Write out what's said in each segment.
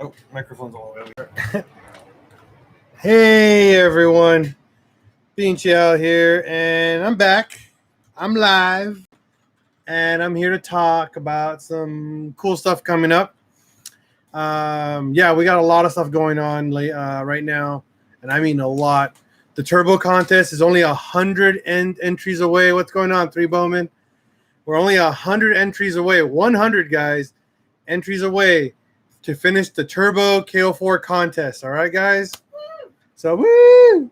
Oh, microphone's all the way over there. Hey everyone, Beanchy out here, and I'm back. I'm live, and I'm here to talk about some cool stuff coming up. We got a lot of stuff going on right now, and I mean a lot. The Turbo contest is only 100 entries away. What's going on, Three Bowman? We're only 100 entries away. 100 guys, entries away to finish the Turbo KO4 contest. All right, guys. So woo!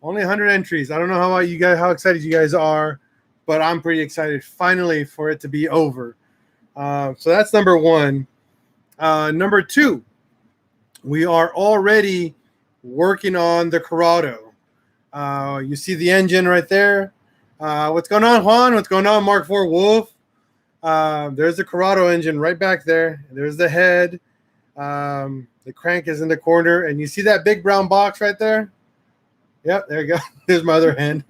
Only 100 entries. I don't know how about you guys, how excited you guys are, but I'm pretty excited finally for it to be over. So that's number one. Number two, we are already working on the Corrado. You see the engine right there. What's going on, Juan? What's going on, Mark IV Wolf? There's the Corrado engine right back there. There's the head. The crank is in the corner, and you see that big brown box right there? Yep, there you go. There's my other hand.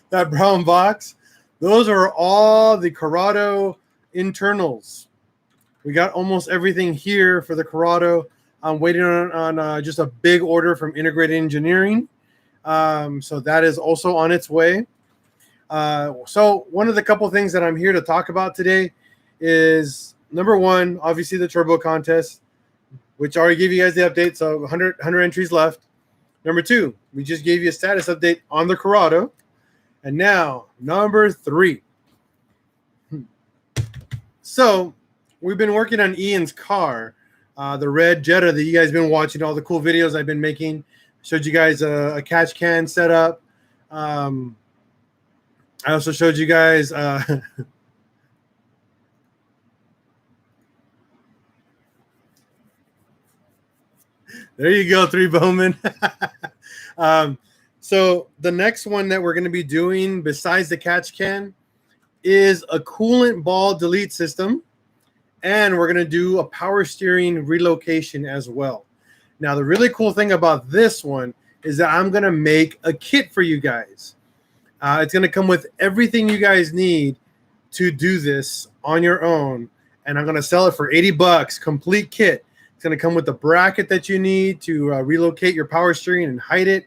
That brown box. Those are all the Corrado internals. We got almost everything here for the Corrado. I'm waiting on just a big order from Integrated Engineering. So that is also on its way. So one of the couple things that I'm here to talk about today is, number one, obviously the Turbo contest, which I already gave you guys the update. So 100 entries left. Number two, we just gave you a status update on the Corrado. And now, number three. So we've been working on Ian's car, the red Jetta that you guys have been watching, all the cool videos I've been making. Showed you guys a catch can setup. I also showed you guys there you go, Three Bowman. So the next one that we're going to be doing besides the catch can is a coolant ball delete system, and we're going to do a power steering relocation as well. Now, the really cool thing about this one is that I'm going to make a kit for you guys. It's going to come with everything you guys need to do this on your own, and I'm going to sell it for $80, complete kit. It's going to come with the bracket that you need to relocate your power steering and hide it,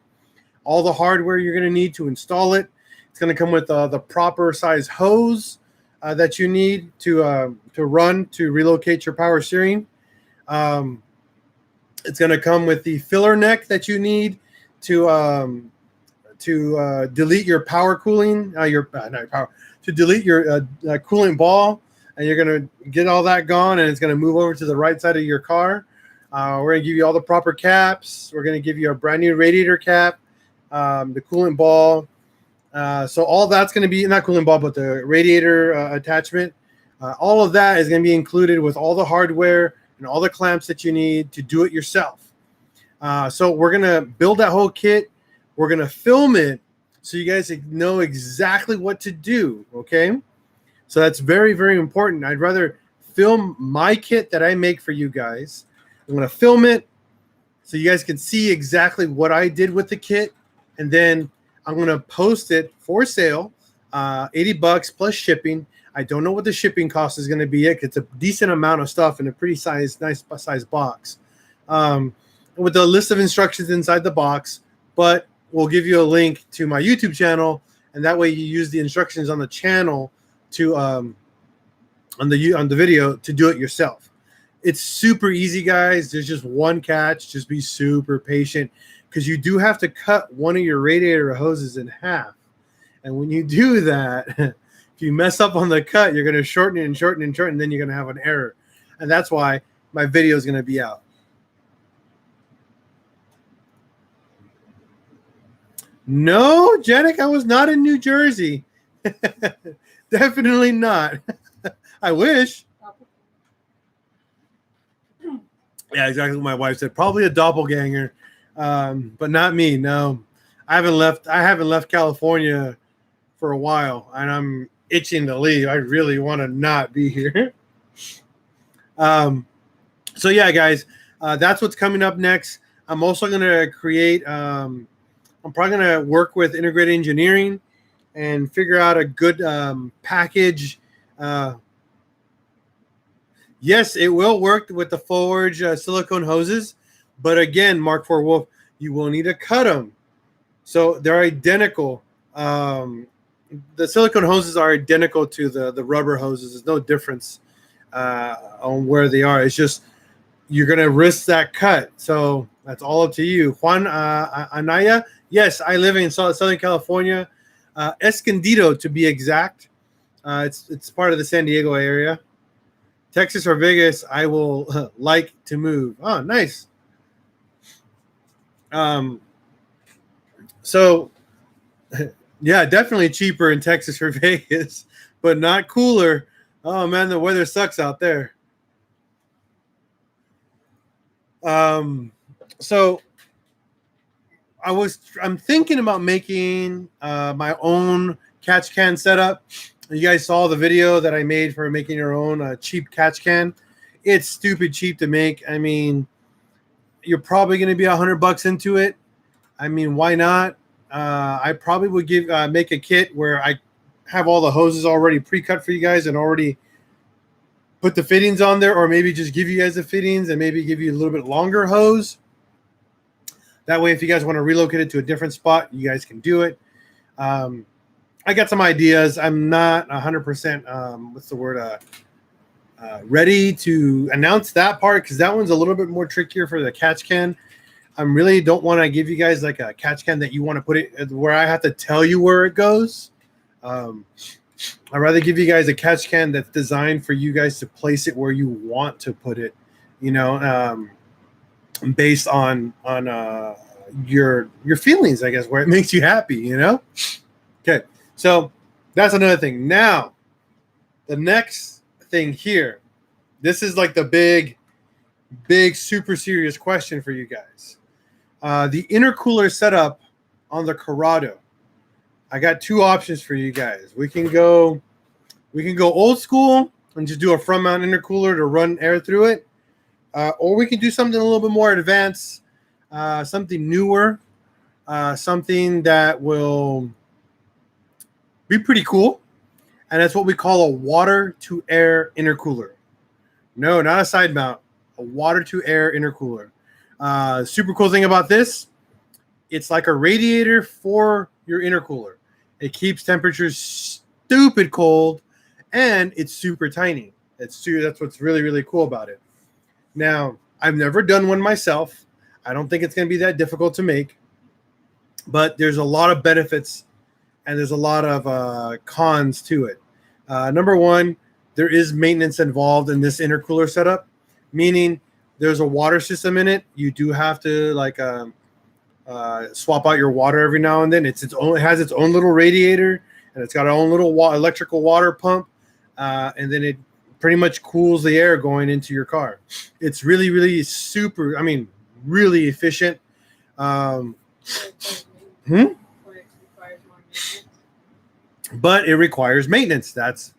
all the hardware you're going to need to install it. It's going to come with the proper size hose that you need to run to relocate your power steering. It's going to come with the filler neck that you need to delete your power cooling, to delete your coolant ball, and you're going to get all that gone, and it's going to move over to the right side of your car. We're going to give you all the proper caps. We're going to give you a brand new radiator cap, the coolant ball. So all that's going to be, not coolant ball, but the radiator attachment. All of that is going to be included with all the hardware and all the clamps that you need to do it yourself. So we're going to build that whole kit. We're going to film it so you guys know exactly what to do, okay? So that's very, very important. I'd rather film my kit that I make for you guys. I'm going to film it so you guys can see exactly what I did with the kit, and then I'm going to post it for sale, $80 plus shipping. I don't know what the shipping cost is going to be yet. It's a decent amount of stuff in a pretty nice size box, with the list of instructions inside the box. But we'll give you a link to my YouTube channel, and that way you use the instructions on the channel to on the video to do it yourself. It's super easy, guys. There's just one catch. Just be super patient, because you do have to cut one of your radiator hoses in half. And when you do that, if you mess up on the cut, you're going to shorten it and shorten and shorten, and then you're going to have an error. And that's why my video is going to be out. No, Janik, I was not in New Jersey. Definitely not. I wish. Yeah, exactly what my wife said. Probably a doppelganger, but not me. No, I haven't left California for a while, and I'm itching to leave. I really want to not be here. So yeah, guys, that's what's coming up next. I'm also going to create. I'm probably going to work with Integrated Engineering and figure out a good package Yes, it will work with the Forge silicone hoses, but again, Mark IV Wolf, you will need to cut them. So they're identical. The silicone hoses are identical to the rubber hoses. There's no difference on where they are. It's just you're going to risk that cut. So that's all up to you. Juan Anaya, yes, I live in Southern California, Escondido to be exact. It's part of the San Diego area. Texas or Vegas, I will like to move. Oh, nice. So, yeah, definitely cheaper in Texas or Vegas, but not cooler. Oh man, the weather sucks out there. So I'm thinking about making my own catch can setup. You guys saw the video that I made for making your own cheap catch can. It's stupid cheap to make. I mean, you're probably going to be $100 into it. I mean, why not? I probably would make a kit where I have all the hoses already pre-cut for you guys and already put the fittings on there, or maybe just give you guys the fittings and maybe give you a little bit longer hose. That way, if you guys want to relocate it to a different spot, you guys can do it. I got some ideas. I'm not 100%, ready to announce that part because that one's a little bit more trickier for the catch can. I really don't want to give you guys like a catch can that you want to put it where I have to tell you where it goes. I'd rather give you guys a catch can that's designed for you guys to place it where you want to put it, based on your feelings, I guess, where it makes you happy, Okay, so that's another thing. Now, the next thing here, this is like the big, super serious question for you guys. The intercooler setup on the Corrado. I got two options for you guys. We can go old school and just do a front mount intercooler to run air through it, or we can do something a little bit more advanced, something newer, something that will be pretty cool, and that's what we call a water to air intercooler. No, not a side mount, a water to air intercooler. Super cool thing about this, it's like a radiator for your intercooler. It keeps temperatures stupid cold, and it's super tiny. That's what's really, really cool about it. Now, I've never done one myself. I don't think it's going to be that difficult to make, but there's a lot of benefits and there's a lot of cons to it. Number one, there is maintenance involved in this intercooler setup, meaning there's a water system in it. You do have to swap out your water every now and then. It has its own little radiator, and it's got its own little electrical water pump, and then it pretty much cools the air going into your car. It's really, really super. I mean, really efficient. But it requires maintenance. That's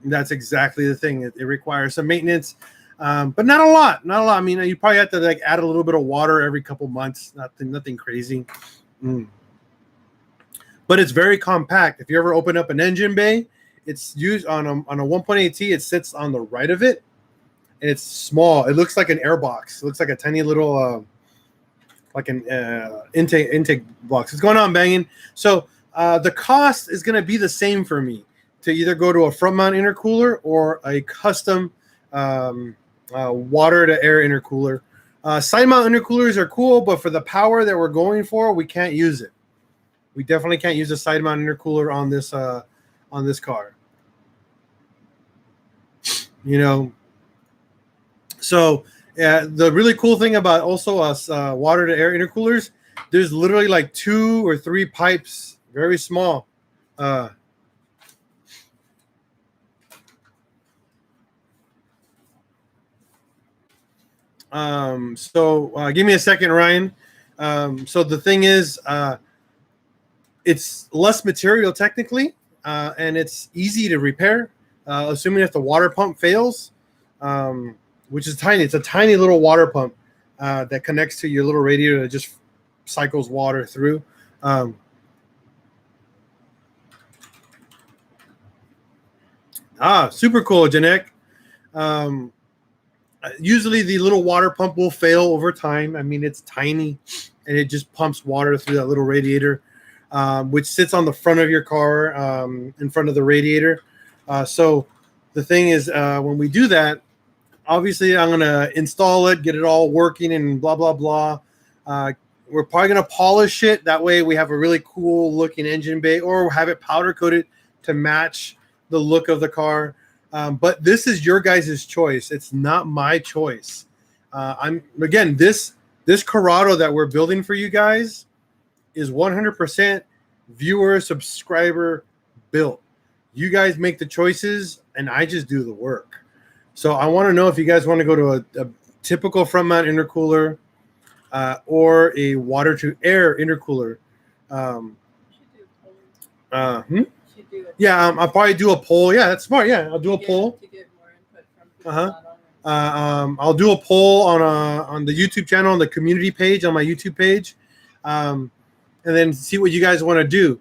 exactly the thing. It requires some maintenance. But not a lot. I mean, you probably have to add a little bit of water every couple months. Nothing crazy. But it's very compact. If you ever open up an engine bay, it's used on a 1.8T. It sits on the right of it, and it's small. It looks like an air box. It looks like a tiny little, like an intake box. What's going on, banging? So the cost is going to be the same for me to either go to a front mount intercooler or a custom water to air intercooler. Side mount intercoolers are cool, but for the power that we're going for, we can't use it. We definitely can't use a side mount intercooler on this car. So the really cool thing about also us water to air intercoolers, there's literally like 2 or 3 pipes, very small. Give me a second, Ryan. So the thing is, it's less material technically, and it's easy to repair, assuming if the water pump fails, which is tiny. It's a tiny little water pump that connects to your little radiator that just cycles water through. Super cool, Janek. Usually the little water pump will fail over time. I mean, it's tiny, and it just pumps water through that little radiator, which sits on the front of your car, in front of the radiator. So the thing is, when we do that, obviously I'm gonna install it, get it all working, and blah blah blah. We're probably gonna polish it. That way, we have a really cool looking engine bay, or have it powder coated to match the look of the car. But this is your guys' choice. It's not my choice. This Corrado that we're building for you guys is 100% viewer subscriber built. You guys make the choices, and I just do the work. So I want to know if you guys want to go to a typical front mount intercooler, or a water to air intercooler. Yeah, I'll probably do a poll. Yeah, that's smart. Yeah, I'll do a poll. To get more input from people I'll do a poll on the YouTube channel, on the community page, on my YouTube page, and then see what you guys want to do.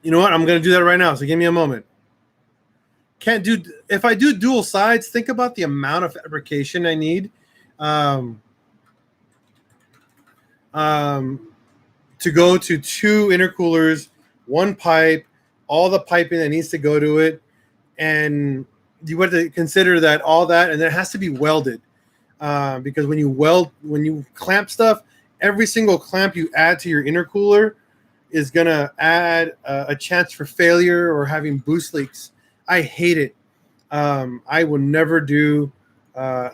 You know what? I'm going to do that right now. So give me a moment. If I do dual sides, think about the amount of fabrication I need. To go to 2 intercoolers, 1 pipe, all the piping that needs to go to it, and you have to consider that all that, and then it has to be welded, because when you clamp stuff, every single clamp you add to your intercooler is gonna add a chance for failure or having boost leaks. I hate it. I will never do dual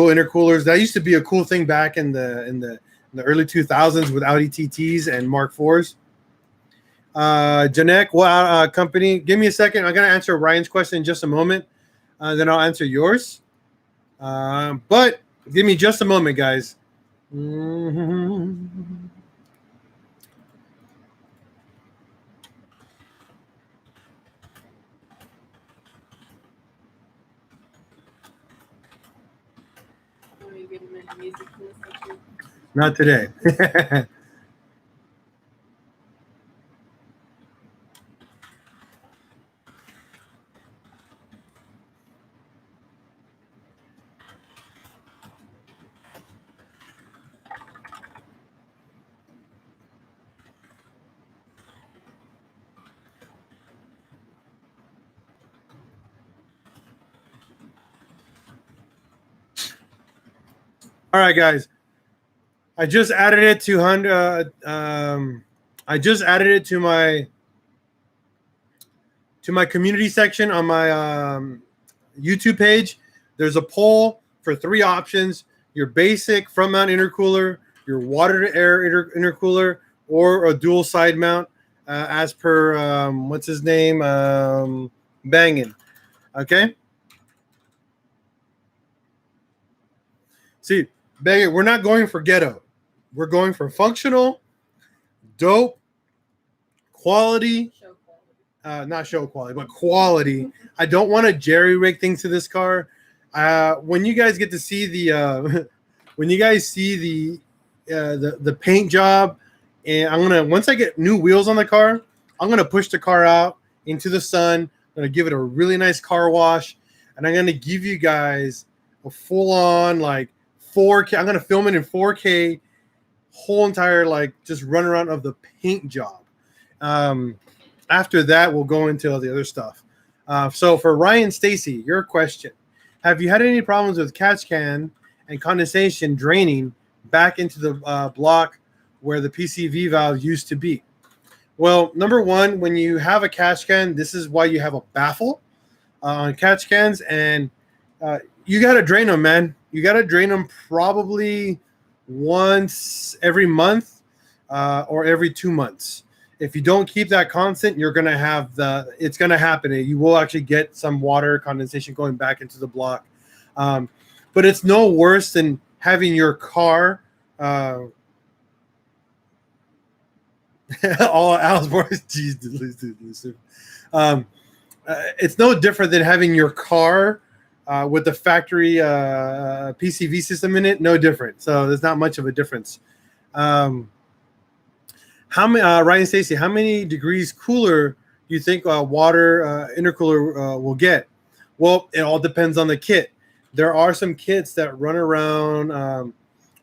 intercoolers. That used to be a cool thing back in the early 2000s with Audi TTs and Mark IVs. Janek, what company? Give me a second. I'm going to answer Ryan's question in just a moment. Then I'll answer yours. But give me just a moment, guys. Not today. All right, guys. I just added it to my community section on my YouTube page. There's a poll for 3 options: your basic front mount intercooler, your water to air intercooler, or a dual side mount, as per what's his name, Bangin. Okay. See, Bangin, we're not going for ghetto. We're going for functional, dope, quality. Not show quality, but quality. I don't want to jerry rig things to this car. When you guys get to see the the paint job, and once I get new wheels on the car, I'm gonna push the car out into the sun. I'm gonna give it a really nice car wash, and I'm gonna give you guys a full on like 4K. I'm gonna film it in 4K, whole entire like just run around of the paint job. After that, we'll go into all the other stuff. So for Ryan Stacy, your question: have you had any problems with catch can and condensation draining back into the block where the PCV valve used to be? Well, number one, when you have a catch can, this is why you have a baffle on catch cans, and you got to drain them, man. You got to drain them probably once every month or every 2 months. If you don't keep that constant, you're going to have it's going to happen. You will actually get some water condensation going back into the block. But it's no worse than having your car all Al's boys. Geez, it's no different than having your car with the factory PCV system in it. No different. So there's not much of a difference. Ryan Stacy, how many degrees cooler you think water intercooler will get? Well, it all depends on the kit. There are some kits that run around.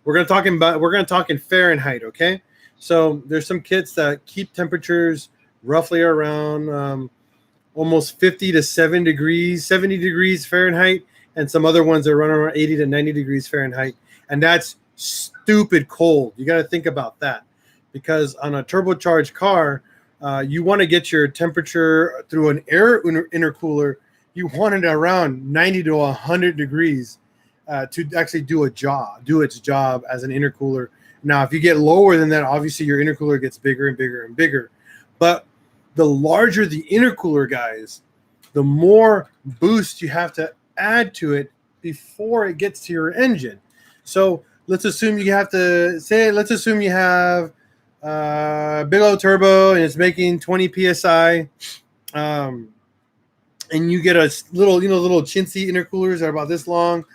We're gonna talk in Fahrenheit, okay? So there's some kits that keep temperatures roughly around almost 50 to 70 degrees Fahrenheit, and some other ones that run around 80 to 90 degrees Fahrenheit, and that's stupid cold. You got to think about that, because on a turbocharged car, you want to get your temperature through an air intercooler. You want it around 90 to 100 degrees to actually do its job as an intercooler. Now, if you get lower than that, obviously your intercooler gets bigger and bigger and bigger. But the larger the intercooler, guys, the more boost you have to add to it before it gets to your engine. So let's assume you have big old turbo and it's making 20 psi, and you get a little chintzy intercoolers that are about this long,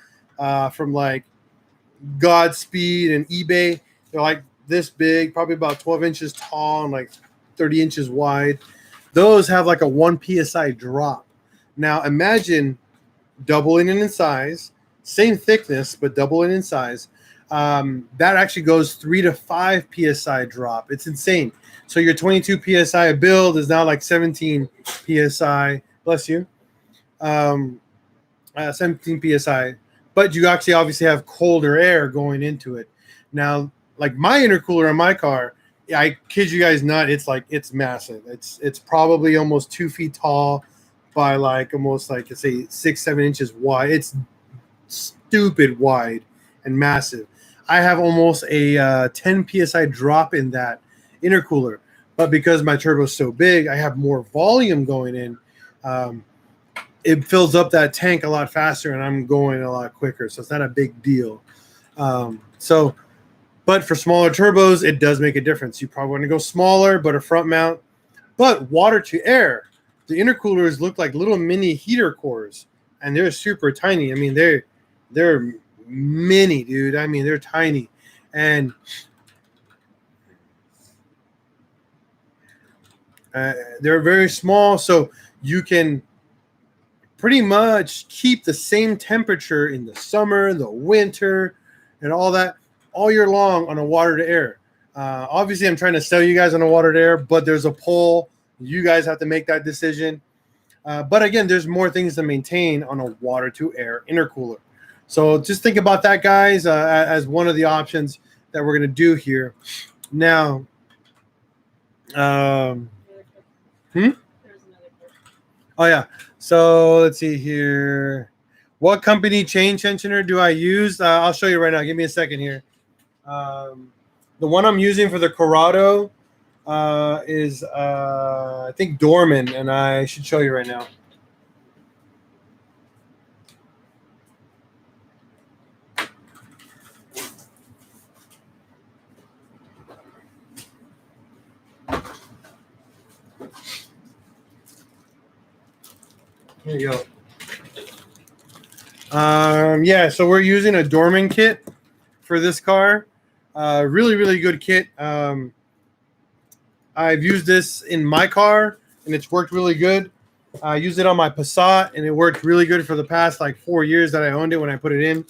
from like Godspeed and eBay. They're like this big, probably about 12 inches tall and like 30 inches wide. Those have like a 1 psi drop. Now imagine doubling it in size, same thickness, but double it in size. That actually goes 3 to 5 psi drop. It's insane. So your 22 psi build is now like 17 psi. Bless you. 17 psi. But you actually obviously have colder air going into it. Now, like my intercooler on my car, I kid you guys not, it's massive. It's probably almost 2 feet tall by like almost like, let's say 6-7 inches wide. It's stupid wide and massive. I have almost a 10 psi drop in that intercooler, but because my turbo is so big, I have more volume going in. It fills up that tank a lot faster, and I'm going a lot quicker, so it's not a big deal. But for smaller turbos, it does make a difference. You probably want to go smaller, but a front mount. But water to air, the intercoolers look like little mini heater cores, and they're super tiny. I mean, they're mini, dude. I mean, they're tiny, and they're very small, so you can pretty much keep the same temperature in the summer, the winter, and all that all year long on a water to air. Obviously, I'm trying to sell you guys on a water to air, but there's a poll. You guys have to make that decision. But again, there's more things to maintain on a water to air intercooler. So just think about that, guys, as one of the options that we're going to do here. Now, oh yeah. So let's see here. What company chain tensioner do I use? I'll show you right now. Give me a second here. The one I'm using for the Corrado is, I think, Dorman, and I should show you right now. Here you go. Yeah, so we're using a Dorman kit for this car. Really, really good kit. I've used this in my car, and it's worked really good. I used it on my Passat, and it worked really good for the past like 4 years that I owned it when I put it in.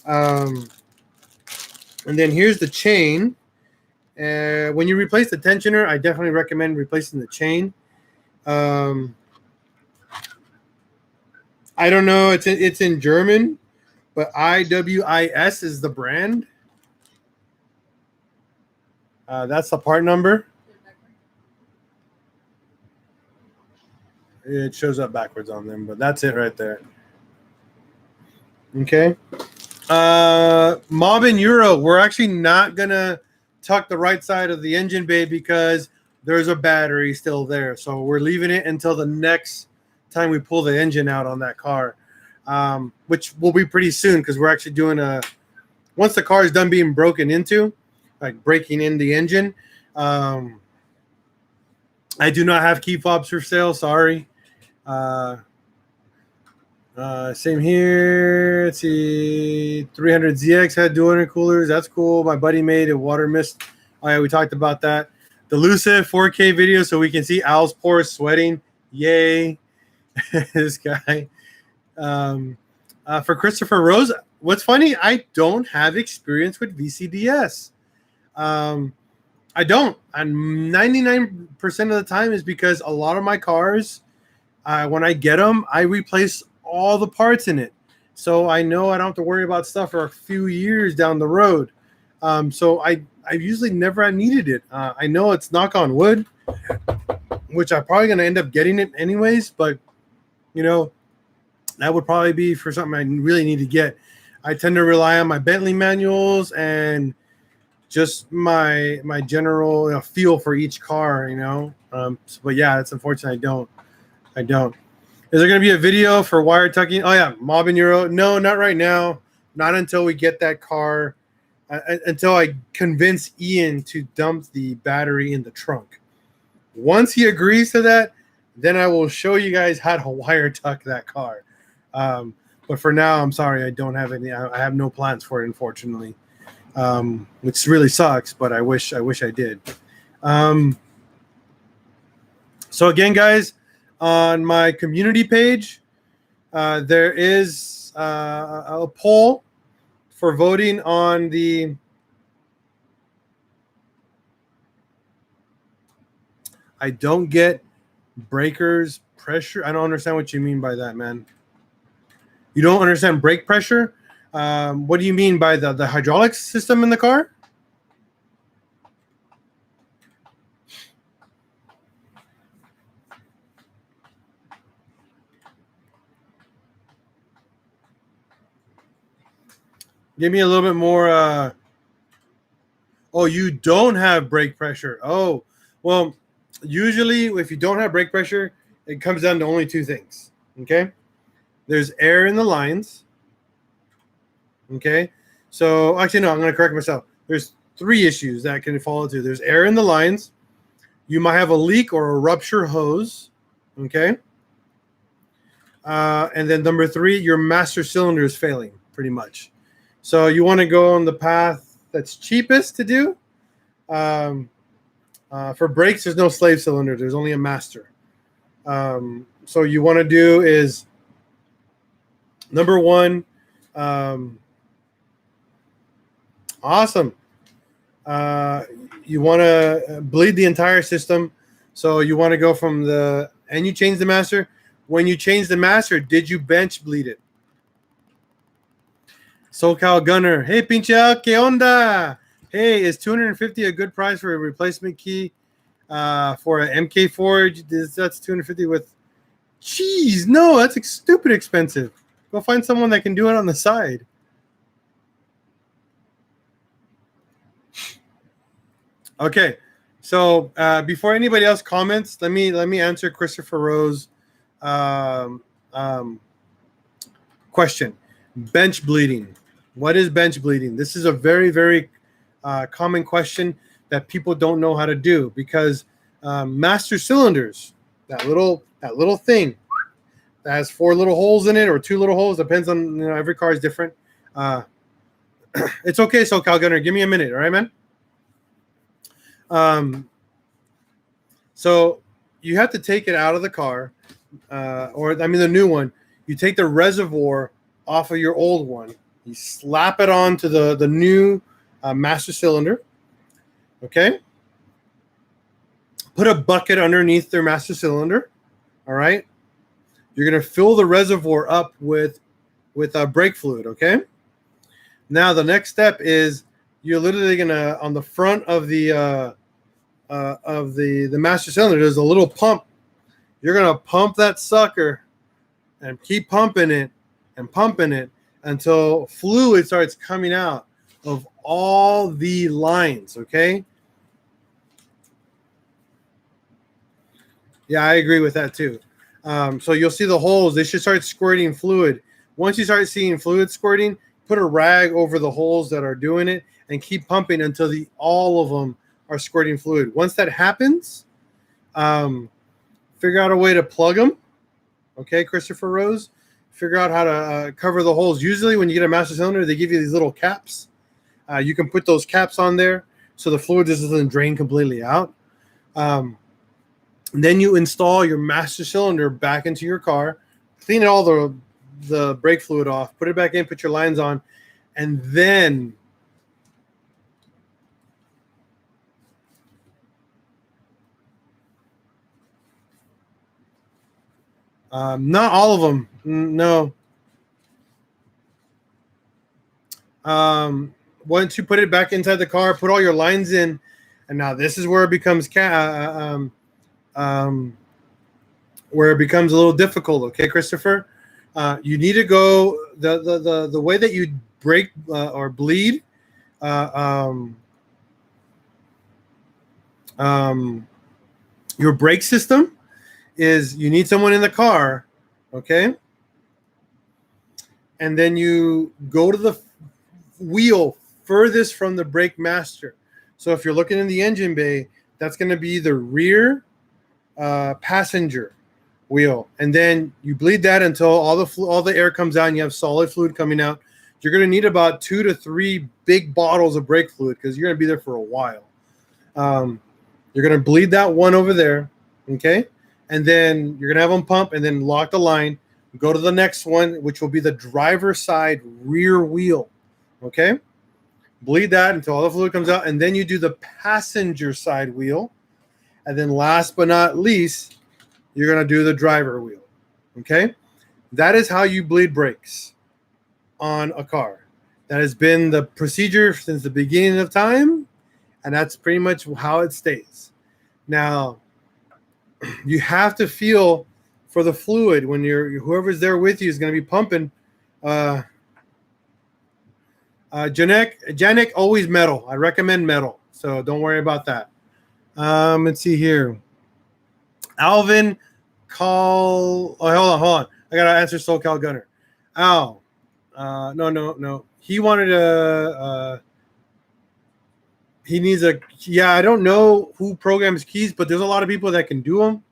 And then here's the chain. When you replace the tensioner, I definitely recommend replacing the chain. I don't know. It's in German, but IWIS is the brand. That's the part number. It shows up backwards on them, but that's it right there. Okay. Mob and Euro, we're actually not going to tuck the right side of the engine bay because there's a battery still there. So we're leaving it until the next time we pull the engine out on that car, which will be pretty soon because we're actually doing once the car is done being broken into, like breaking in the engine. I do not have key fobs for sale. Sorry. Same here. Let's see. 300ZX had dual intercoolers. That's cool. My buddy made a water mist. Oh, yeah, we talked about that. Lucid 4K video so we can see Al's pores sweating. Yay. This guy. For Christopher Rose, what's funny, I don't have experience with VCDS. I don't. And 99% of the time is because a lot of my cars, when I get them, I replace all the parts in it. So I know I don't have to worry about stuff for a few years down the road. So I've usually never needed it. I know it's knock on wood, which I'm probably going to end up getting it anyways, but you know, that would probably be for something I really need to get. I tend to rely on my Bentley manuals and just my general feel for each car, you know. But yeah, it's unfortunate I don't. Is there going to be a video for wire tucking? Oh yeah, Mob and Euro. No, not right now. Not until we get that car. Until I convince Ian to dump the battery in the trunk. Once he agrees to that, then I will show you guys how to wire tuck that car. But for now, I'm sorry, I don't have any. I have no plans for it, unfortunately, which really sucks. But I wish I did. So again, guys, on my community page, there is a poll for voting on the I don't get breakers pressure. I don't understand what you mean by that, man. You don't understand brake pressure? What do you mean by the hydraulics system in the car? Give me a little bit more. Oh, you don't have brake pressure. Oh, well, usually if you don't have brake pressure, it comes down to only two things. Okay, there's air in the lines. Okay, so actually no, I'm going to correct myself. There's three issues that can fall into. There's air in the lines. You might have a leak or a rupture hose. Okay, and then number three, your master cylinder is failing pretty much. So you want to go on the path that's cheapest to do. For brakes, there's no slave cylinder. There's only a master. So you want to do is number one. Awesome. You want to bleed the entire system. So you want to go from and you change the master. When you change the master, did you bench bleed it? SoCal Gunner. Hey, Pinchel, ¿qué onda? Hey, is $250 a good price for a replacement key for an MK4? That's $250 with... Jeez, no, that's stupid expensive. Go find someone that can do it on the side. Okay, so before anybody else comments, let me answer Christopher Rowe's question. Bench bleeding. What is bench bleeding? This is a very, very common question that people don't know how to do because master cylinders, that little thing that has 4 little holes in it or 2 little holes, depends on, you know, every car is different. It's okay, SoCal Gunner. Give me a minute, all right, man? So you have to take it out of the car, the new one. You take the reservoir off of your old one. You slap it onto the new master cylinder. Okay. Put a bucket underneath their master cylinder. All right. You're going to fill the reservoir up with brake fluid. Okay. Now the next step is you're literally going to, on the front of the master cylinder, there's a little pump. You're going to pump that sucker and keep pumping it and pumping it until fluid starts coming out of all the lines, okay? Yeah, I agree with that too. So you'll see the holes. They should start squirting fluid. Once you start seeing fluid squirting, put a rag over the holes that are doing it and keep pumping until all of them are squirting fluid. Once that happens, figure out a way to plug them. Okay, Christopher Rose? Figure out how to cover the holes. Usually when you get a master cylinder, they give you these little caps. You can put those caps on there so the fluid just doesn't drain completely out. Then you install your master cylinder back into your car, clean all the brake fluid off, put it back in, put your lines on, and then not all of them. No. Once you put it back inside the car, put all your lines in, and now this is where it becomes where it becomes a little difficult. Okay, Christopher, you need to go the way that you break or bleed. Your brake system is you need someone in the car, okay, and then you go to the wheel furthest from the brake master. So if you're looking in the engine bay, that's going to be the rear passenger wheel, and then you bleed that until all the air comes out and you have solid fluid coming out. You're going to need about 2 to 3 big bottles of brake fluid because you're going to be there for a while. You're going to bleed that one over there, okay, and then you're going to have them pump and then lock the line. Go to the next one, which will be the driver's side rear wheel, okay. Bleed that until all the fluid comes out, and then you do the passenger side wheel, and then last but not least, you're going to do the driver wheel, okay. That is how you bleed brakes on a car. That has been the procedure since the beginning of time, and that's pretty much how it stays. Now, you have to feel for the fluid when whoever's there with you is going to be pumping. Janek, always metal. I recommend metal, so don't worry about that. Let's see here. Alvin, hold on. I gotta answer SoCal Gunner. Al, no. He wanted he needs a. Yeah, I don't know who programs keys, but there's a lot of people that can do them.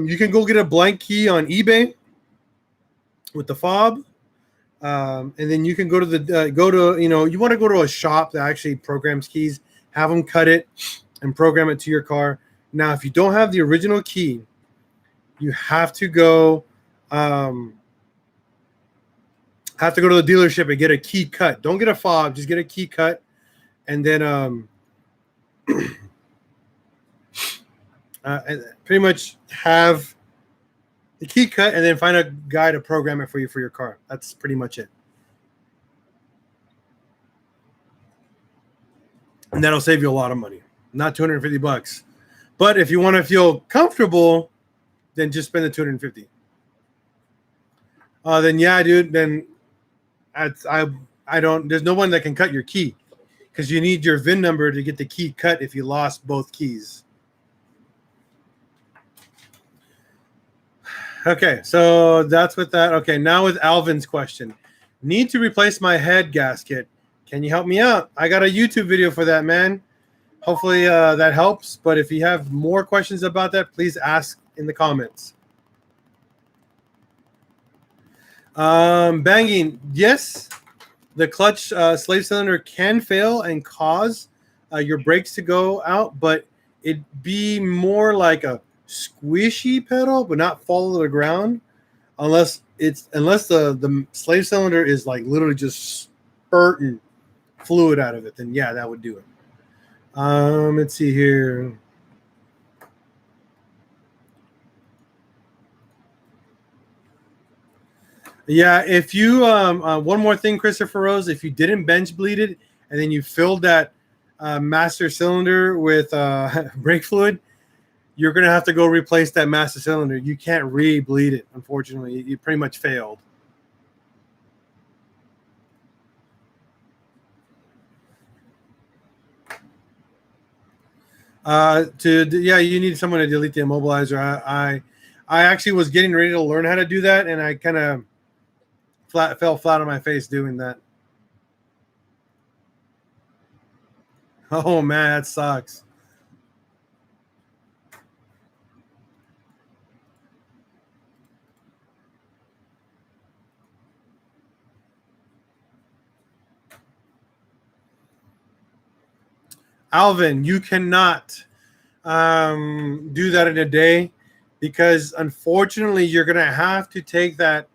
You can go get a blank key on eBay with the fob. And then you can go to you want to go to a shop that actually programs keys, have them cut it and program it to your car. Now, if you don't have the original key, you have to go to the dealership and get a key cut. Don't get a fob, just get a key cut, and then and pretty much have the key cut, and then find a guy to program it for you for your car. That's pretty much it. And that'll save you a lot of money. Not $250. But if you want to feel comfortable, then just spend the $250. Then yeah, dude, then I don't there's no one that can cut your key because you need your VIN number to get the key cut if you lost both keys. Okay, so that's with that. Okay, now with Alvin's question. Need to replace my head gasket. Can you help me out? I got a YouTube video for that, man. Hopefully that helps. But if you have more questions about that, please ask in the comments. Banging. Yes, the clutch slave cylinder can fail and cause your brakes to go out, but it'd be more like a squishy pedal, but not fall to the ground unless the slave cylinder is like literally just spurting fluid out of it. Then yeah, that would do it. Let's see here. Yeah, if you one more thing, Christopher Rose, if you didn't bench bleed it and then you filled that master cylinder with brake fluid, you're going to have to go replace that master cylinder. You can't re-bleed it, unfortunately. You pretty much failed. You need someone to delete the immobilizer. I actually was getting ready to learn how to do that, and I kind of fell flat on my face doing that. Oh, man, that sucks. Alvin, you cannot do that in a day, because unfortunately you're gonna have to take that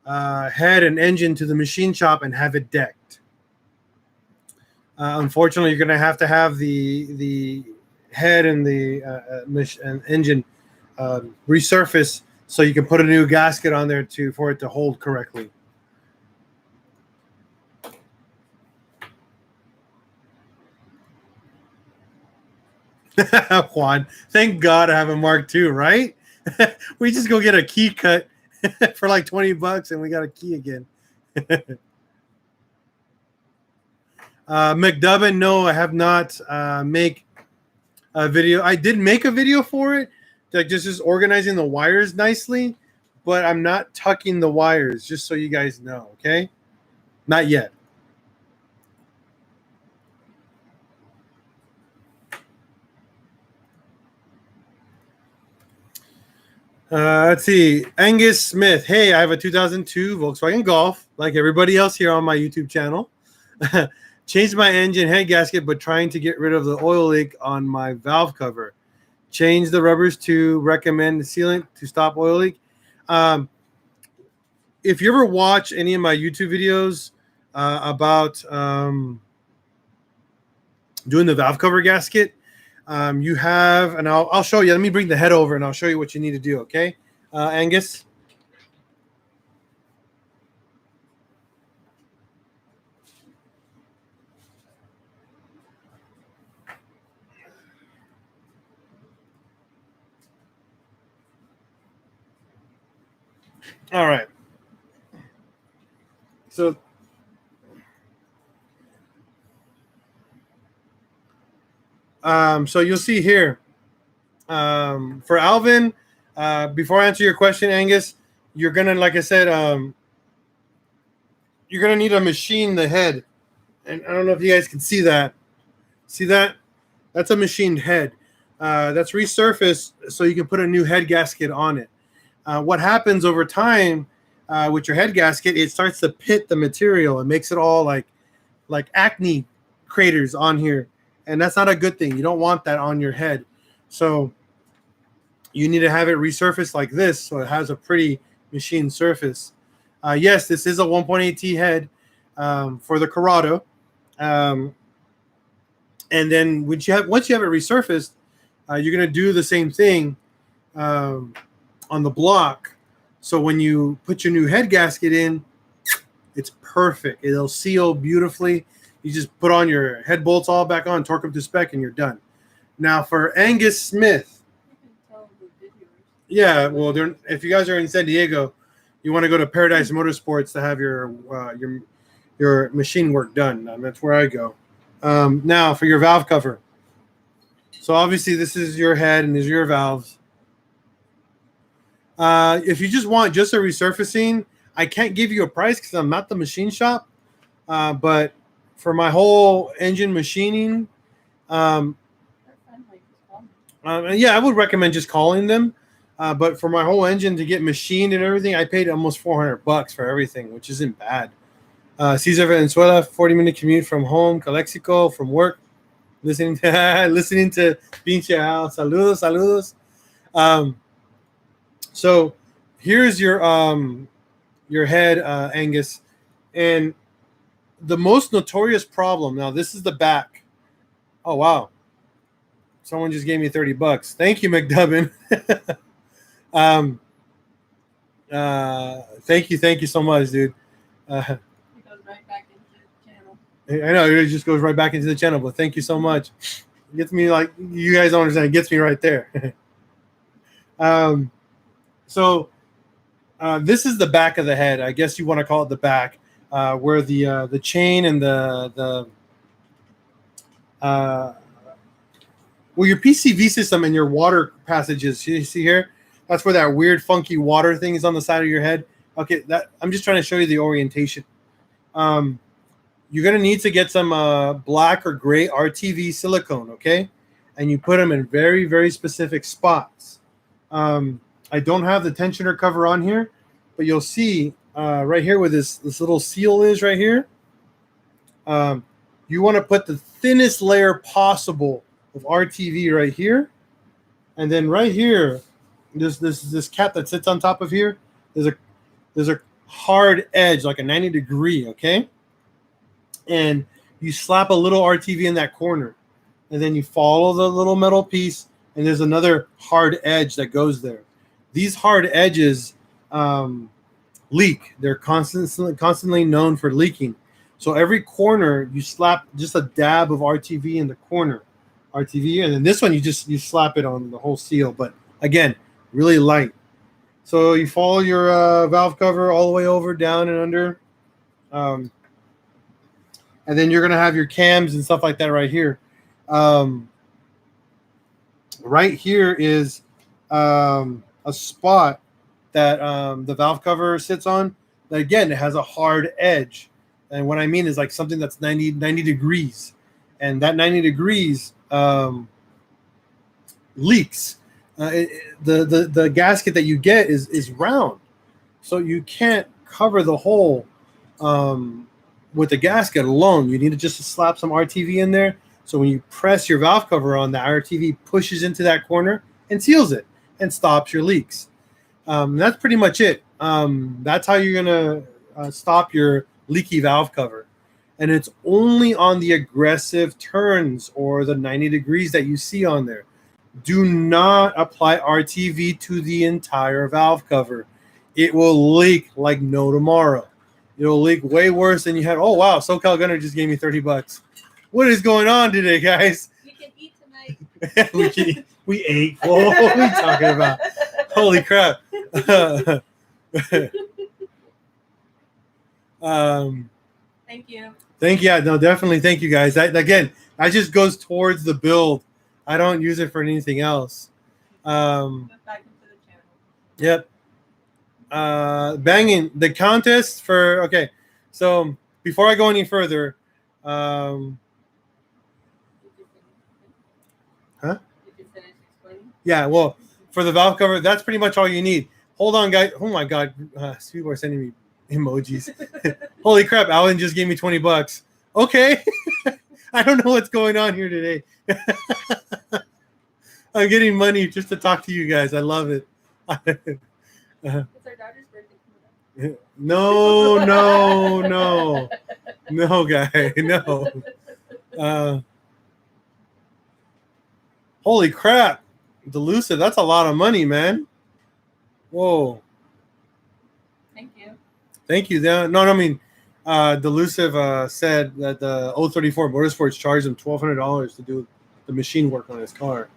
head and engine to the machine shop and have it decked. Unfortunately, you're gonna have to have the head and the and engine resurface so you can put a new gasket on there for it to hold correctly. Juan, thank God I have a Mark II, right? We just go get a key cut for like $20 and we got a key again. McDubbin, no, I have not make a video. I did make a video for it, like just organizing the wires nicely, but I'm not tucking the wires, just so you guys know, okay? Not yet. Let's see. Angus Smith. Hey, I have a 2002 Volkswagen Golf, like everybody else here on my YouTube channel. Changed my engine head gasket, but trying to get rid of the oil leak on my valve cover. Change the rubbers to recommend the sealant to stop oil leak. If you ever watch any of my YouTube videos about doing the valve cover gasket, you have, and I'll show you. Let me bring the head over and I'll show you what you need to do, okay? Angus? All right. So you'll see here for Alvin, before I answer your question, Angus, you're gonna, like I said, you're gonna need to machine the head, and I don't know if you guys can see that. See that? That's a machined head. That's resurfaced so you can put a new head gasket on it. What happens over time with your head gasket? It starts to pit the material and makes it all like acne craters on here. And that's not a good thing. You don't want that on your head. So you need to have it resurfaced like this so it has a pretty machined surface. Yes, this is a 1.8T head for the Corrado. And then once you have it resurfaced, you're going to do the same thing on the block. So when you put your new head gasket in, it's perfect. It'll seal beautifully. You just put on your head bolts all back on, torque them to spec, and you're done. Now for Angus Smith. Yeah, well, if you guys are in San Diego, you want to go to Paradise Motorsports to have your machine work done. That's where I go. Now for your valve cover. So obviously this is your head and these are your valves. If you just want just a resurfacing, I can't give you a price because I'm not the machine shop. But for my whole engine machining, yeah, I would recommend just calling them. But for my whole engine to get machined and everything, I paid almost $400 for everything, which isn't bad. Cesar Valenzuela, 40-minute commute from home, Calexico, from work, listening to Pinche Al. Saludos. So here's your head, Angus, and the most notorious problem. Now this is the back. Oh wow! Someone just gave me $30. Thank you, McDubbin. Thank you so much, dude. It goes right back into the channel. I know it just goes right back into the channel, but thank you so much. It gets me, like, you guys don't understand. It gets me right there. So this is the back of the head. I guess you want to call it the back, where the chain and your PCV system and your water passages. You see here? That's where that weird, funky water thing is on the side of your head. Okay, I'm just trying to show you the orientation. You're going to need to get some black or gray RTV silicone, okay? And you put them in very, very specific spots. I don't have the tensioner cover on here, but you'll see right here where this little seal is right here. You want to put the thinnest layer possible of RTV right here. And then right here, this cap that sits on top of here, there's a hard edge, like a 90 degree, okay? And you slap a little RTV in that corner, and then you follow the little metal piece, and there's another hard edge that goes there. These hard edges leak. They're constantly known for leaking. So every corner you slap just a dab of RTV in the corner, RTV, and then this one you slap it on the whole seal. But again, really light. So you follow your valve cover all the way over, down and under, and then you're gonna have your cams and stuff like that right here. Right here is a spot that the valve cover sits on. That again, it has a hard edge, and what I mean is like something that's 90 degrees, and that 90 degrees leaks. The gasket that you get is round, so you can't cover the hole with the gasket alone. You need to just slap some RTV in there, so when you press your valve cover on, the RTV pushes into that corner and seals it and stops your leaks. That's pretty much it. That's how you're gonna stop your leaky valve cover, and it's only on the aggressive turns or the 90 degrees that you see on there. Do not apply RTV to the entire valve cover. It will leak like no tomorrow. It'll leak way worse than you had. Oh wow, SoCal Gunner just gave me $30. What is going on today, guys? We can eat tonight. we ate. Whoa, what are we talking about? Holy crap. Thank you. No, definitely thank you guys. That just goes towards the build. I don't use it for anything else. Back into the channel. Yep. Banging the contest for okay. So before I go any further, Huh? Did you finish explaining? yeah, well, for the valve cover, that's pretty much all you need. Hold on, guys. Oh my God, people are sending me emojis. Holy crap! Alan just gave me $20. Okay, I don't know what's going on here today. I'm getting money just to talk to you guys. I love it. It's our daughter's birthday. No, guy, no. Holy crap, Delusive, that's a lot of money, man. Whoa. Thank you. Delusive said that the 034 Motorsports charged him $1,200 to do the machine work on his car.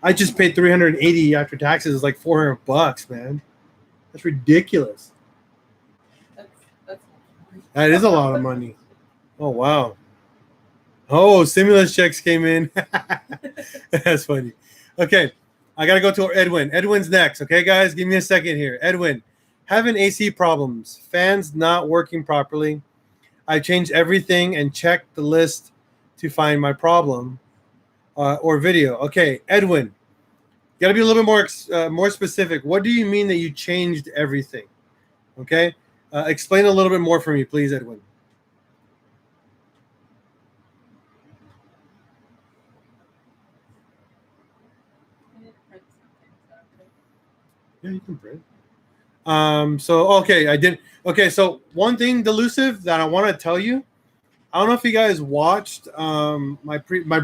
I just paid $380 after taxes. It's like $400, man. That's ridiculous. That is a lot of money. Oh wow. Oh, stimulus checks came in. That's funny. Okay, I gotta go to Edwin. Edwin's next. Okay, guys, give me a second here. Edwin, having AC problems, fans not working properly. I changed everything and checked the list to find my problem or video. Okay, Edwin, you gotta be a little bit more specific. What do you mean that you changed everything? Okay, explain a little bit more for me, please, Edwin. Yeah, you can print. So one thing, Delusive, that I want to tell you, I don't know if you guys watched my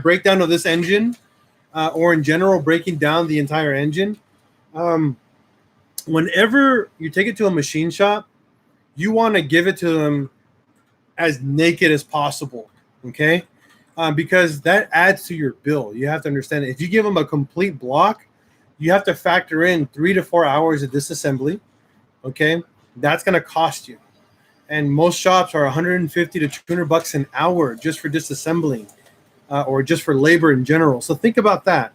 breakdown of this engine, or in general breaking down the entire engine. Whenever you take it to a machine shop, you want to give it to them as naked as possible, okay? Because that adds to your bill. You have to understand it. If you give them a complete block, you have to factor in 3 to 4 hours of disassembly. Okay, that's going to cost you. And most shops are $150 to $200 an hour just for disassembling, or just for labor in general. So think about that.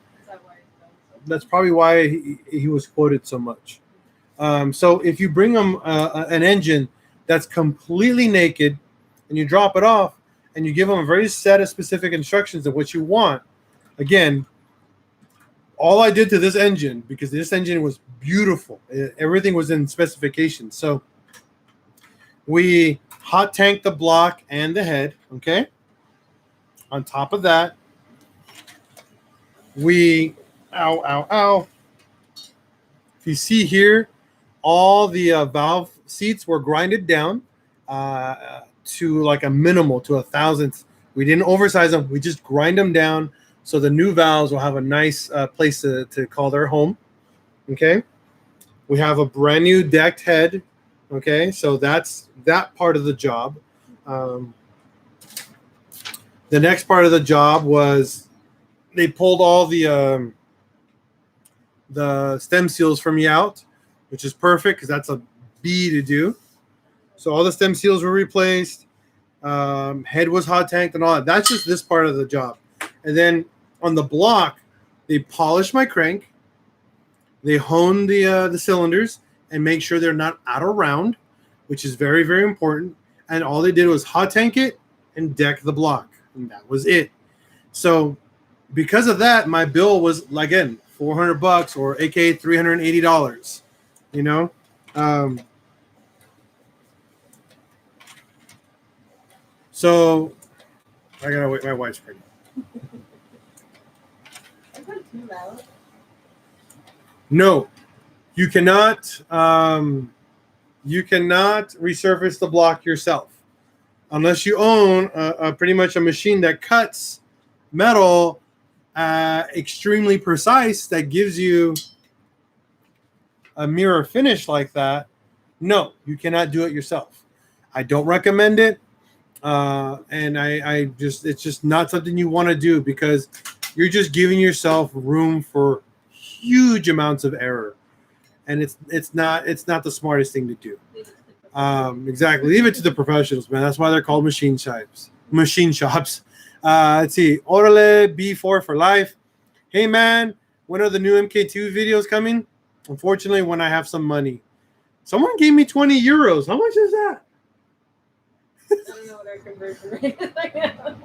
That's probably why he was quoted so much. So if you bring them an engine that's completely naked and you drop it off and you give them a very set of specific instructions of what you want, again, all I did to this engine, because this engine was beautiful, everything was in specifications. So we hot tanked the block and the head, okay? On top of that, we Ow, ow, ow. If you see here, all the valve seats were grinded down to like a minimal, to a thousandth. We didn't oversize them. We just grind them down so the new valves will have a nice place to call their home. Okay. We have a brand new decked head. Okay. So that's that part of the job. The next part of the job was they pulled all the stem seals for me out, which is perfect because that's a B to do. So all the stem seals were replaced. Head was hot tanked and all that. That's just this part of the job. And then on the block, they polish my crank. They hone the cylinders and make sure they're not out of round, which is very, very important. And all they did was hot tank it and deck the block. And that was it. So because of that, my bill was, again, $400 or aka $380, you know? So I gotta wait. My wife's pregnant. Is that too loud? No, you cannot. You cannot resurface the block yourself unless you own pretty much a machine that cuts metal extremely precise that gives you a mirror finish like that. No, you cannot do it yourself. I don't recommend it. And I just, it's just not something you want to do because you're just giving yourself room for huge amounts of error, and it's not the smartest thing to do. Exactly. Leave it to the professionals, man. That's why they're called machine shops. Let's see. Orale B4 for life. Hey man, when are the new MK2 videos coming? Unfortunately, when I have some money. Someone gave me 20 euros. How much is that? I don't know what our conversion rate is right now.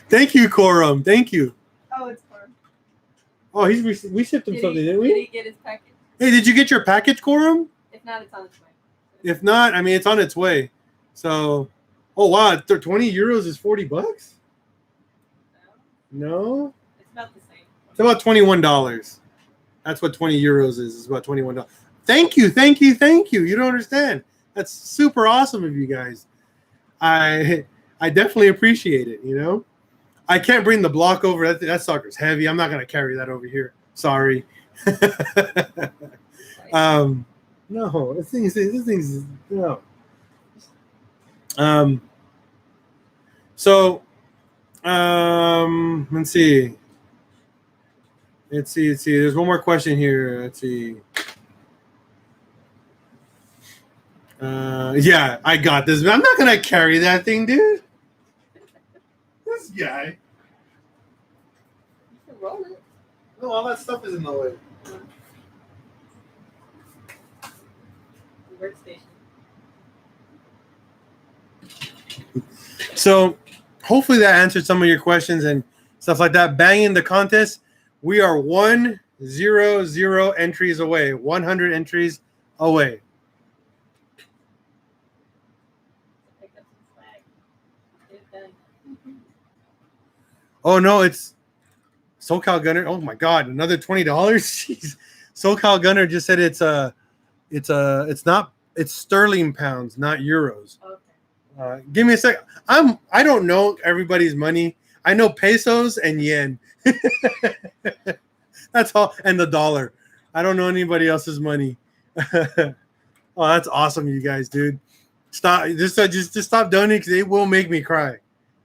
Thank you, Corum. Thank you. Oh, it's fun. Oh, we shipped him something, didn't we? Did he get his package? Hey, did you get your package, Corum? If not, it's on its way. If not, I mean, it's on its way. So, oh wow, 20 euros is $40? No, It's about the same. it's about $21. That's what 20 euros is. It's about $21. Thank you. You don't understand. That's super awesome of you guys. I definitely appreciate it. You know, I can't bring the block over. That sucker's heavy. I'm not gonna carry that over here. Sorry. No, this thing's no. So, let's see. There's one more question here. Let's see. Yeah, I got this. I'm not gonna carry that thing, dude. This guy. You can roll it. No, all that stuff is in the way. Workstation. So, hopefully that answered some of your questions and stuff like that. Banging the contest. We are 100 entries away. 100 entries away. Pick up some swag. Get it done. Oh no, it's SoCal Gunner. Oh my God, another $20. Jeez. SoCal Gunner just said it's sterling pounds, not euros. Okay. Give me a sec. I don't know everybody's money. I know pesos and yen. That's all, and the dollar. I don't know anybody else's money. Oh, that's awesome, you guys, dude. Stop. Just stop donating because it will make me cry.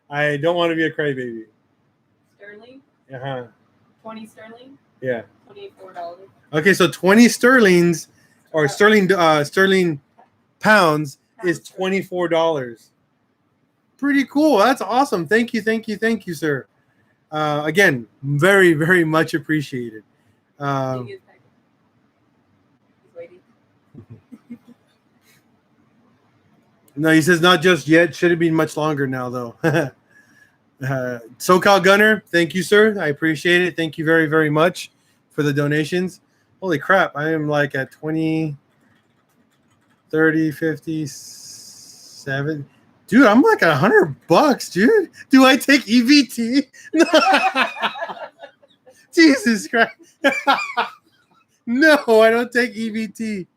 I don't want to be a crybaby. Sterling. 20 sterling. Yeah. $24. Okay, so 20 sterlings or sterling pounds is $24. Pretty cool. That's awesome. Thank you, sir. Again, very, very much appreciated. He's waiting. No, he says not just yet. Should have been much longer now, though. SoCal Gunner, thank you, sir. I appreciate it. Thank you very, very much for the donations. Holy crap. I am like at 20, 30, 50, 7. Dude, I'm like $100, dude. Do I take EBT? Jesus Christ. No, I don't take EBT.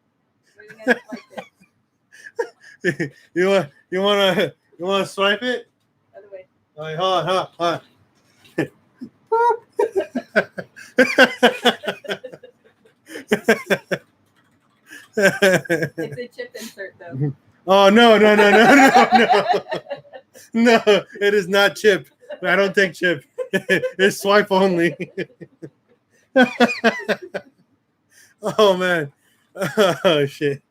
You want to swipe it? Other way. All right, hold on. It's a chip insert though. Oh no. No, it is not chip. I don't take chip. It's swipe only. Oh man. Oh shit.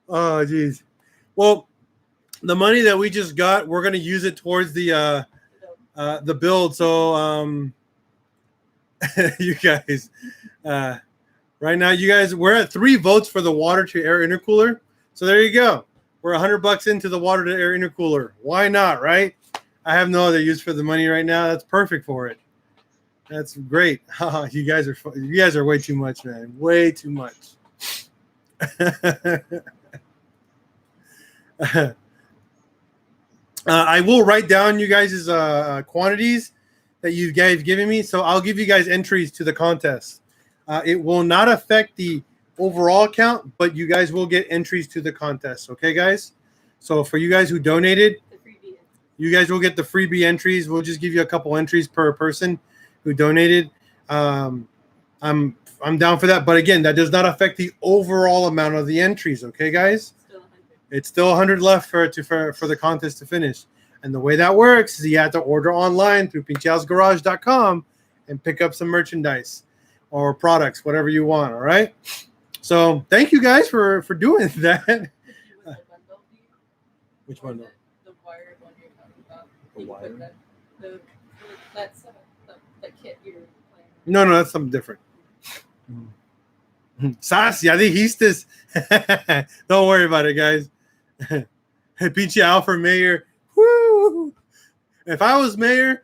Oh geez. Well, the money that we just got, we're gonna use it towards the build. So you guys, right now, we're at 3 votes for the water to air intercooler. So there you go. We're $100 into the water to air intercooler. Why not, right? I have no other use for the money right now. That's perfect for it. That's great. You guys are way too much, man. Way too much. I will write down you guys' quantities that you guys have given me. So I'll give you guys entries to the contest. It will not affect the overall count, but you guys will get entries to the contest. Okay, guys? So for you guys who donated, you guys will get the freebie entries. We'll just give you a couple entries per person who donated. I'm down for that. But again, that does not affect the overall amount of the entries. Okay, guys? It's still 100 left for the contest to finish. And the way that works is you have to order online through pincheosgarage.com and pick up some merchandise or products, whatever you want. All right. So thank you guys for doing that. Which one? The wired one you're talking about. The wired? That's the kit you're playing. No, that's something different. Sas, ya dijiste. Don't worry about it, guys. Pinche Al for mayor. Woo! If I was mayor,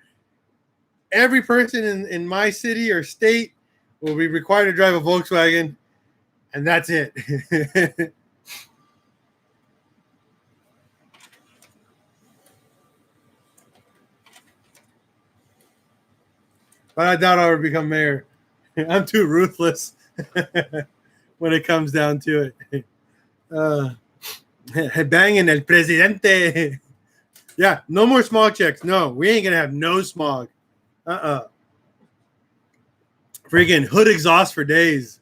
every person in my city or state will be required to drive a Volkswagen, and that's it. But I doubt I would become mayor. I'm too ruthless when it comes down to it. Banging el presidente. Yeah, no more smog checks. No, we ain't gonna have no smog. Freaking hood exhaust for days.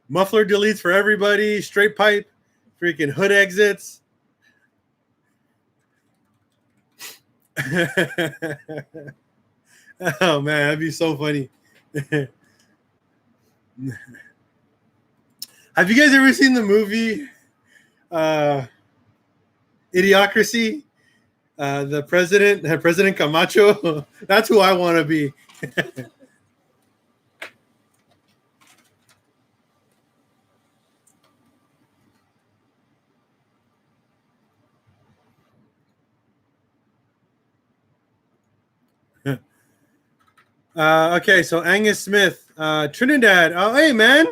Muffler deletes for everybody. Straight pipe. Freaking hood exits. Oh man, that'd be so funny. Have you guys ever seen the movie Idiocracy? The President Camacho. That's who I want to be. Okay, so Angus Smith, Trinidad. Oh, hey, man.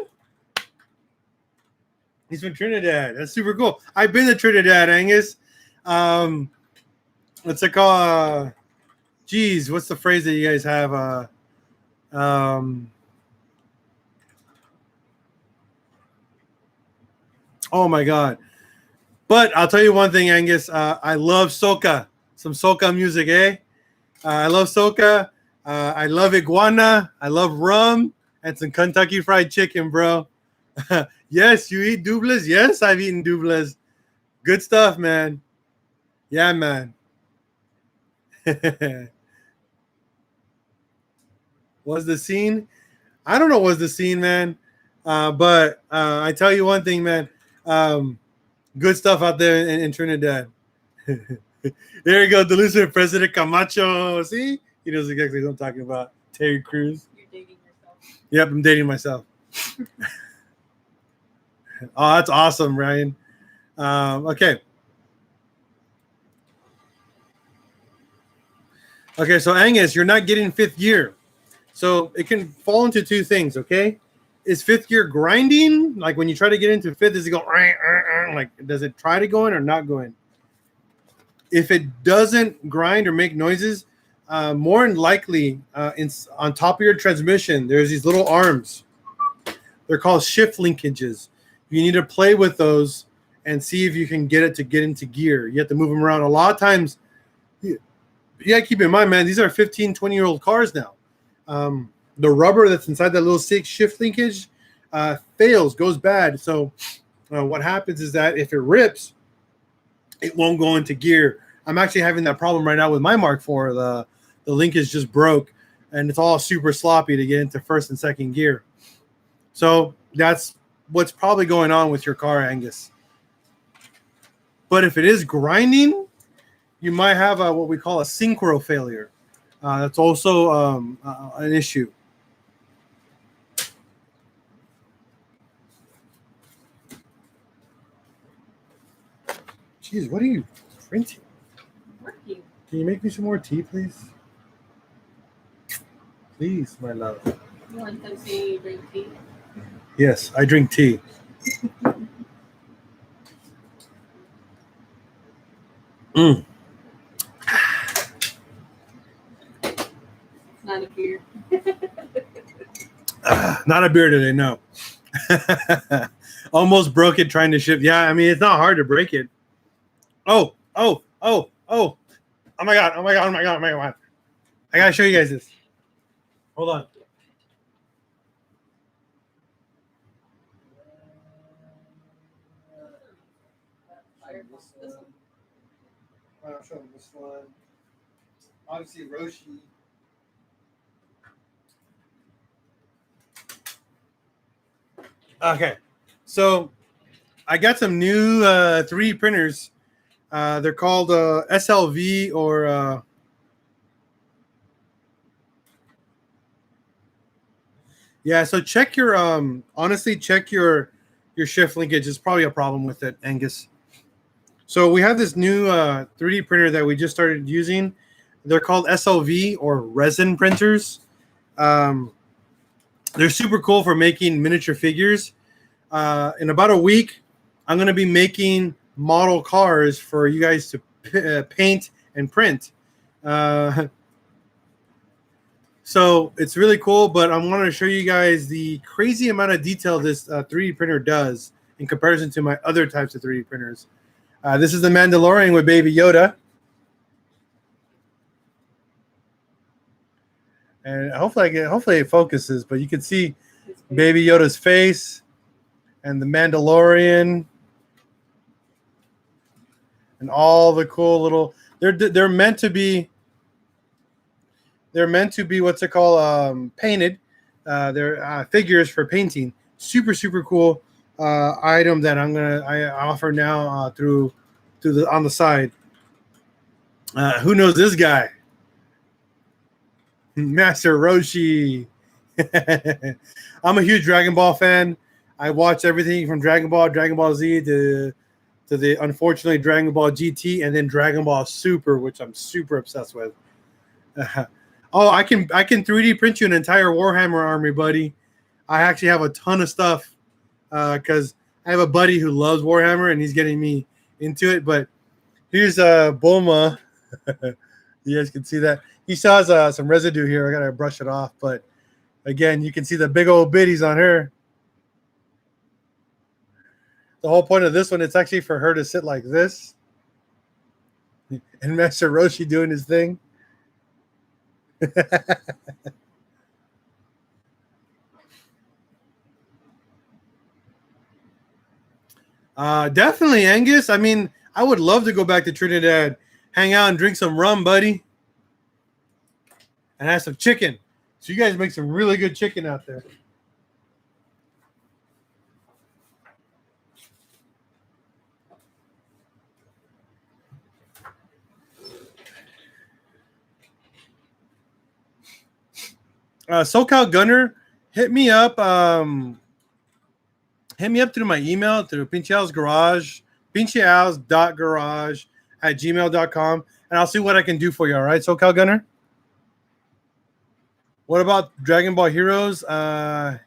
He's from Trinidad. That's super cool. I've been to Trinidad, Angus. What's it called? Geez, what's the phrase that you guys have? Oh, my God. But I'll tell you one thing, Angus. I love soca. Some soca music, eh? I love soca. I love iguana. I love rum and some Kentucky Fried Chicken, bro. Yes, you eat doubles? Yes, I've eaten doubles. Good stuff, man. Yeah, man. Was the scene? I don't know what's the scene, man. But I tell you one thing, man. Good stuff out there in Trinidad. There you go, delusional President Camacho. See? He knows exactly what I'm talking about. Terry Crews. You're dating yourself. Yep, I'm dating myself. Oh, that's awesome, Ryan. Okay. Okay, so Angus, you're not getting 5th gear. So it can fall into 2 things, okay? Is 5th gear grinding? Like when you try to get into 5th, does it go, like, does it try to go in or not go in? if it doesn't grind or make noises, more than likely, on top of your transmission, there's these little arms. They're called shift linkages. You need to play with those and see if you can get it to get into gear. You have to move them around. A lot of times, you got to keep in mind, man, these are 15, 20-year-old cars now. The rubber that's inside that little shift linkage fails, goes bad. So what happens is that if it rips, it won't go into gear. I'm actually having that problem right now with my Mark IV. The linkage just broke, and it's all super sloppy to get into first and second gear. So that's what's probably going on with your car, Angus. But if it is grinding, you might have what we call a synchro failure. That's also an issue. Jeez, what are you printing? Working. Can you make me some more tea, please? Please, my love. You want them saying you drink tea? Yes, I drink tea. Mm. Not a beer. Not a beer today, no. Almost broke it trying to ship. Yeah, I mean, it's not hard to break it. Oh my God. I gotta show you guys this. Hold on. I'll show them this one. Obviously, Roshi. Okay, so I got some new 3D printers. They're called SLV or yeah. So check your honestly check your shift linkage. There's probably a problem with it, Angus. So we have this new 3D printer that we just started using. They're called SLV or resin printers. They're super cool for making miniature figures. In about a week, I'm going to be making model cars for you guys to paint and print. So it's really cool, but I wanted to show you guys the crazy amount of detail this 3D printer does in comparison to my other types of 3D printers. This is the Mandalorian with Baby Yoda. And hopefully it focuses, but you can see Baby Yoda's face and the Mandalorian and all the cool little they're meant to be what's it called painted. They're figures for painting. Super cool item that I offer now through on the side. Who knows this guy? Master Roshi. I'm a huge Dragon Ball fan. I watch everything from Dragon Ball Z to the unfortunately Dragon Ball GT and then Dragon Ball Super, which I'm super obsessed with. Oh, I can 3D print you an entire Warhammer army, buddy. I actually have a ton of stuff because I have a buddy who loves Warhammer and he's getting me into it. But here's Bulma. You guys can see that. He still has some residue here. I gotta brush it off, but again, you can see the big old bitties on her. The whole point of this one, it's actually for her to sit like this, and Master Roshi doing his thing. Definitely, Angus. I mean, I would love to go back to Trinidad, hang out and drink some rum, buddy. And have some chicken. So you guys make some really good chicken out there. SoCal Gunner, hit me up. Hit me up through my email, through Pincheal's Garage, pincheals.garage@gmail.com, and I'll see what I can do for you, all right, SoCal Gunner? What about Dragon Ball Heroes? Yeah,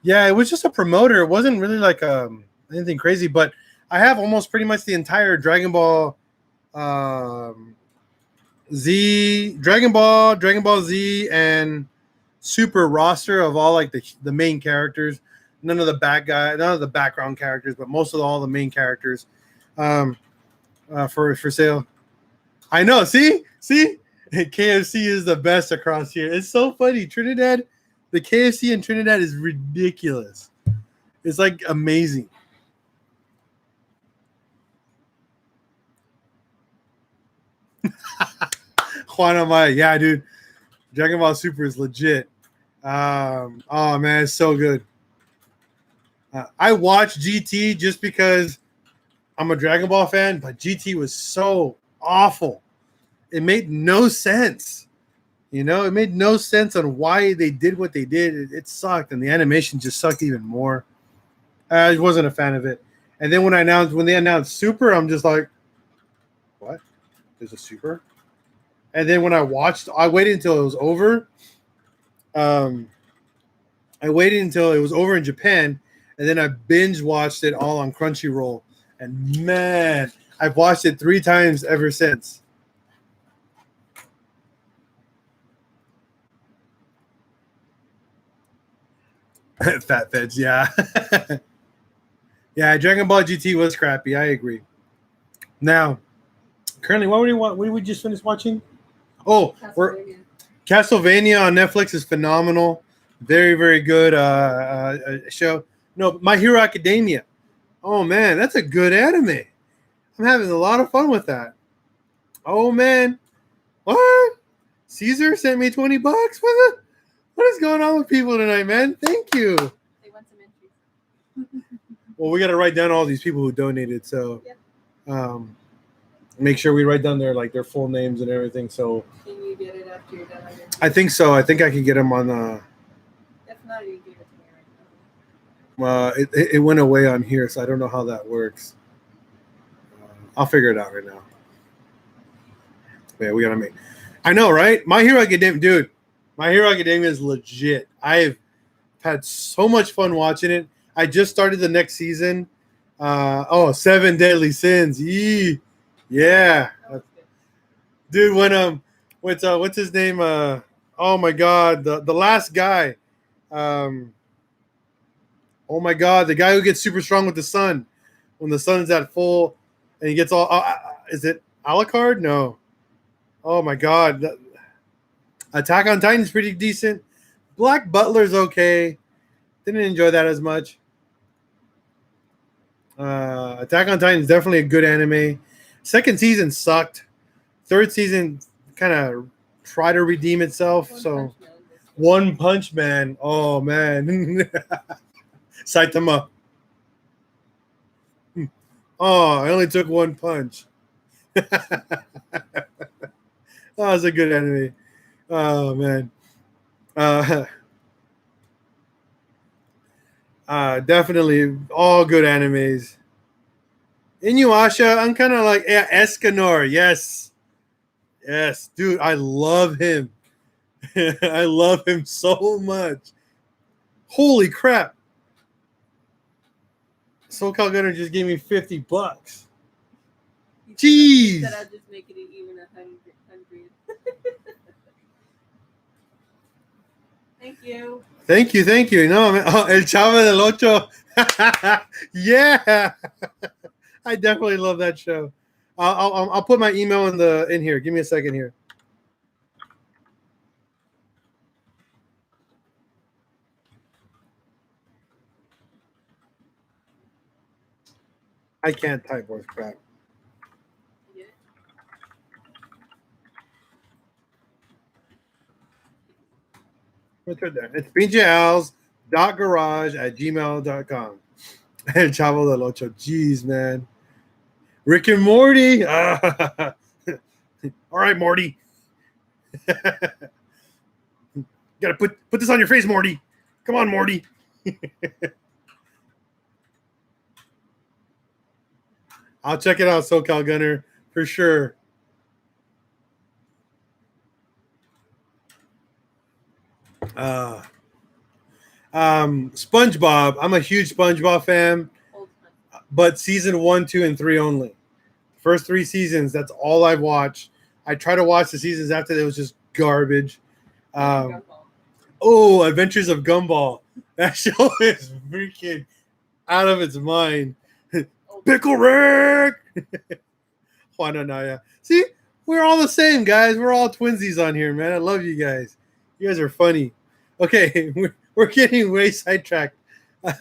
it was just a promoter. It wasn't really like anything crazy, but I have almost pretty much the entire Dragon Ball Dragon Ball Z, and Super roster of all like the main characters. None of the none of the background characters, but most of all the main characters for sale. I know. See, KFC is the best across here. It's so funny. Trinidad, the KFC in Trinidad is ridiculous. It's like amazing. Juan Amaya, yeah, dude. Dragon Ball Super is legit. Oh man, it's so good. I watched GT just because I'm a Dragon Ball fan, but GT was so awful. It made no sense. You know, it made no sense on why they did what they did. It sucked, and the animation just sucked even more. I wasn't a fan of it. And then when they announced Super, I'm just like, what? There's a Super? And then when I waited until it was over. I waited until it was over in Japan, and then I binge watched it all on Crunchyroll. And man, I've watched it 3 times ever since. Fat Feds, yeah. Yeah, Dragon Ball GT was crappy. I agree. Now, currently, what did we just finish watching? Oh, Castlevania on Netflix is phenomenal. Very, very good show. No, My Hero Academia. Oh man, that's a good anime. I'm having a lot of fun with that. Oh man, what? Caesar sent me $20. What is going on with people tonight, man? Thank you. They want some entries. Well, we got to write down all these people who donated, so make sure we write down their full names and everything. So can you get it after you're done? I think so. I think I can get them on. If not, you give it to me right now. It went away on here, so I don't know how that works. I'll figure it out right now. Yeah, we gotta make. I know, right? My Hero Academia, dude. My Hero Academia is legit. I've had so much fun watching it. I just started the next season. 7 Deadly Sins. Yee. Yeah. Dude, when what's his name? Oh my god, the last guy. Oh my god, the guy who gets super strong with the sun. When the sun's at full and he gets all is it Alucard? No. Oh my god. Attack on Titan is pretty decent. Black Butler's okay. Didn't enjoy that as much. Attack on Titan is definitely a good anime. Second season sucked. Third season kind of tried to redeem itself. One Punch Man. Oh man. Saitama. Oh, I only took one punch. That was a good anime. Oh man. Definitely all good animes. Inuyasha, I'm kind of like Escanor. Yes, dude, I love him. I love him so much. Holy crap! SoCal Gunner just gave me $50. Jeez. Said I'll just make it even 100. Thank you. No, man. Oh, El Chavo del Ocho. Yeah. I definitely love that show. I'll put my email in here. Give me a second here. I can't type worth crap. It's right there. It's bjals.garage@gmail.com. El Chavo del Ocho. Jeez, man. Rick and Morty. All right, Morty. Gotta put this on your face, Morty. Come on, Morty. I'll check it out, SoCal Gunner, for sure. SpongeBob. I'm a huge SpongeBob fan, but season 1, 2, and 3 only. First 3 seasons, that's all I've watched. I tried to watch the seasons after that, it was just garbage. Gumball. Oh, Adventures of Gumball. That show is freaking out of its mind. Pickle Rick! Juan Anaya. See, we're all the same, guys. We're all twinsies on here, man. I love you guys. You guys are funny. Okay, we're getting way sidetracked.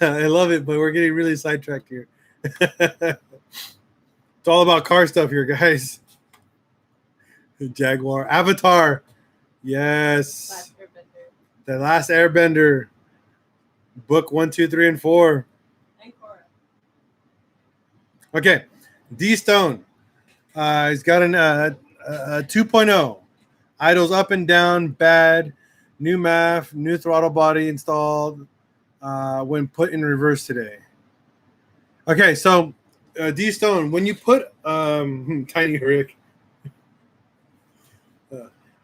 I love it, but we're getting really sidetracked here. It's all about car stuff here, guys. Jaguar. Avatar. Yes. Last Airbender. The Last Airbender. Book 1, 2, 3, and 4. And Korra. Okay. D-Stone. He's got a 2.0. Idles up and down, bad. New MAF, new throttle body installed when put in reverse today. Okay, so D-Stone, when you put Tiny Rick.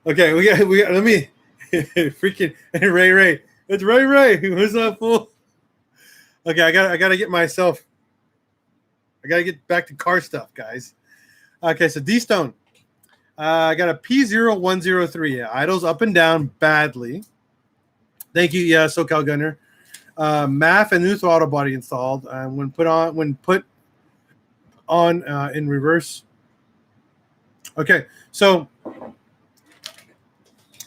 Okay, we got let me freaking Ray. It's Ray. What's up, fool? Okay, I gotta get myself. I gotta get back to car stuff, guys. Okay, so D-Stone. I got a P0103. Yeah, idles up and down badly. Thank you, yeah, SoCal Gunner. MAF and new throttle body installed. When put on in reverse. Okay, so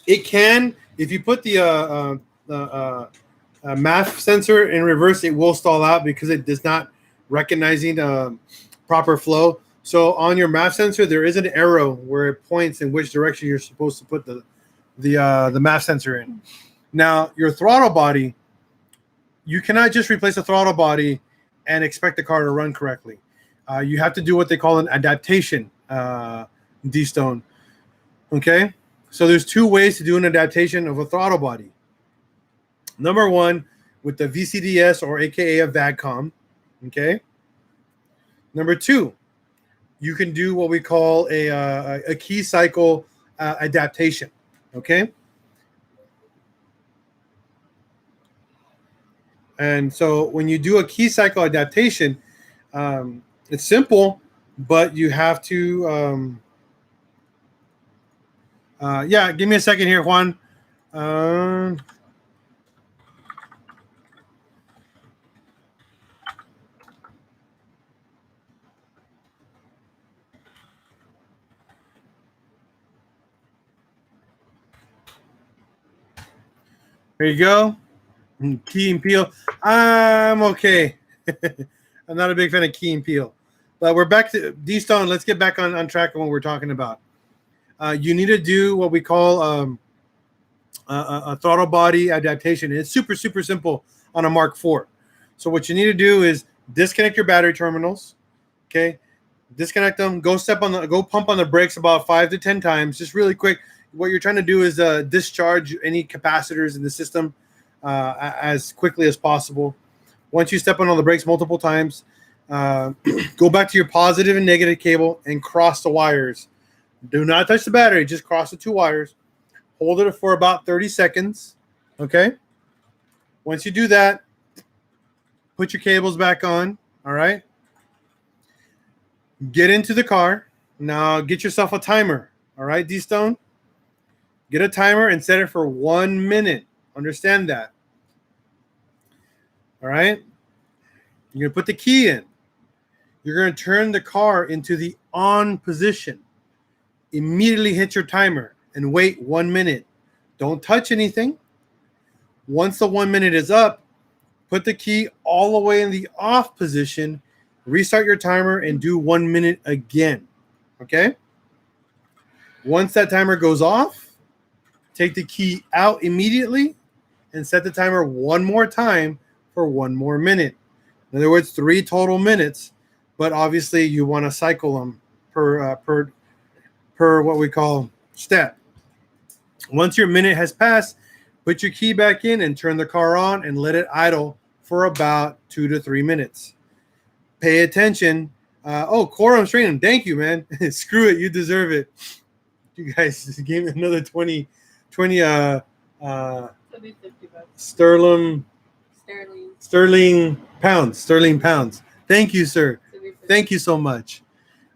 it can, if you put the MAF sensor in reverse, it will stall out because it does not recognizing proper flow. So on your MAF sensor, there is an arrow where it points in which direction you're supposed to put the MAF sensor in. Now, your throttle body, you cannot just replace the throttle body and expect the car to run correctly. You have to do what they call an adaptation, D-Stone. Okay? So there's 2 ways to do an adaptation of a throttle body. Number 1, with the VCDS or AKA a VADCOM. Okay? Number 2, you can do what we call a key cycle adaptation. Okay? And so when you do a key cycle adaptation, it's simple, but you have to yeah, give me a second here, Juan. There you go. Key and Peele. I'm okay. I'm not a big fan of Key and Peele. But we're back to D-Stone. Let's get back on track on what we're talking about. You need to do what we call a throttle body adaptation. It's super, super simple on a Mark IV. So what you need to do is disconnect your battery terminals. Okay? Disconnect them. Go pump on the brakes about 5 to 10 times, just really quick. What you're trying to do is discharge any capacitors in the system as quickly as possible. Once you step on all the brakes multiple times, go back to your positive and negative cable and cross the wires. Do not touch the battery. Just cross the 2 wires. Hold it for about 30 seconds. Okay? Once you do that, put your cables back on. All right? Get into the car. Now get yourself a timer. All right, D-Stone? Get a timer and set it for 1 minute. Understand that. All right? You're going to put the key in. You're going to turn the car into the on position. Immediately hit your timer and wait 1 minute. Don't touch anything. Once the 1 minute is up, put the key all the way in the off position, restart your timer, and do 1 minute again. Okay? Once that timer goes off, take the key out immediately and set the timer one more time for 1 more minute. In other words, 3 total minutes, but obviously you want to cycle them per what we call step. Once your minute has passed, put your key back in and turn the car on and let it idle for about 2 to 3 minutes. Pay attention. Quorum Training, thank you, man. Screw it, you deserve it. You guys gave me another 20 sterling pounds. Thank you, sir. Thank you so much.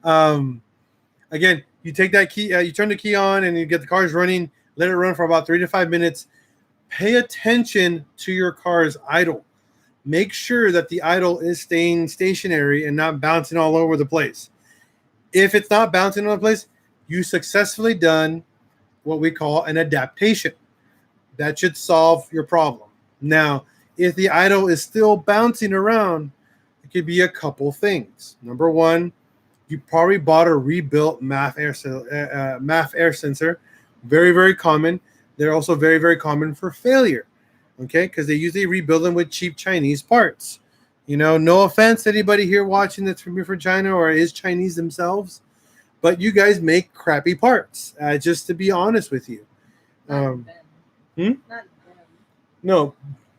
Again, you take that key, you turn the key on, and you get the cars running. Let it run for about 3 to 5 minutes. Pay attention to your car's idle. Make sure that the idle is staying stationary and not bouncing all over the place. If it's not bouncing all over the place, you successfully done what we call an adaptation. That should solve your problem. Now, if the idle is still bouncing around, it could be a couple things. Number one, you probably bought a rebuilt MAF air sensor. Very, very common. They're also very, very common for failure. Okay, because they usually rebuild them with cheap Chinese parts. You know, no offense to anybody here watching that's from China or is Chinese themselves, but you guys make crappy parts. Just to be honest with you. Not them. Not them. No,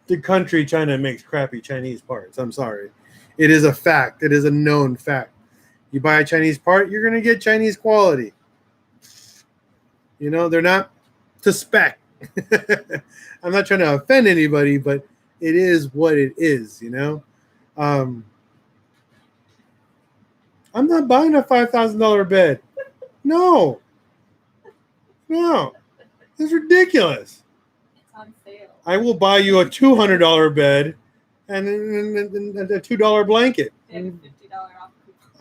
the country China makes crappy Chinese parts. I'm sorry. It is a fact. It is a known fact. You buy a Chinese part, you're going to get Chinese quality. You know, they're not to spec. I'm not trying to offend anybody, but it is what it is, you know. I'm not buying a $5,000 bed. No. It's ridiculous. It's on sale. I will buy you a $200 bed and a $2 blanket. And $50 off.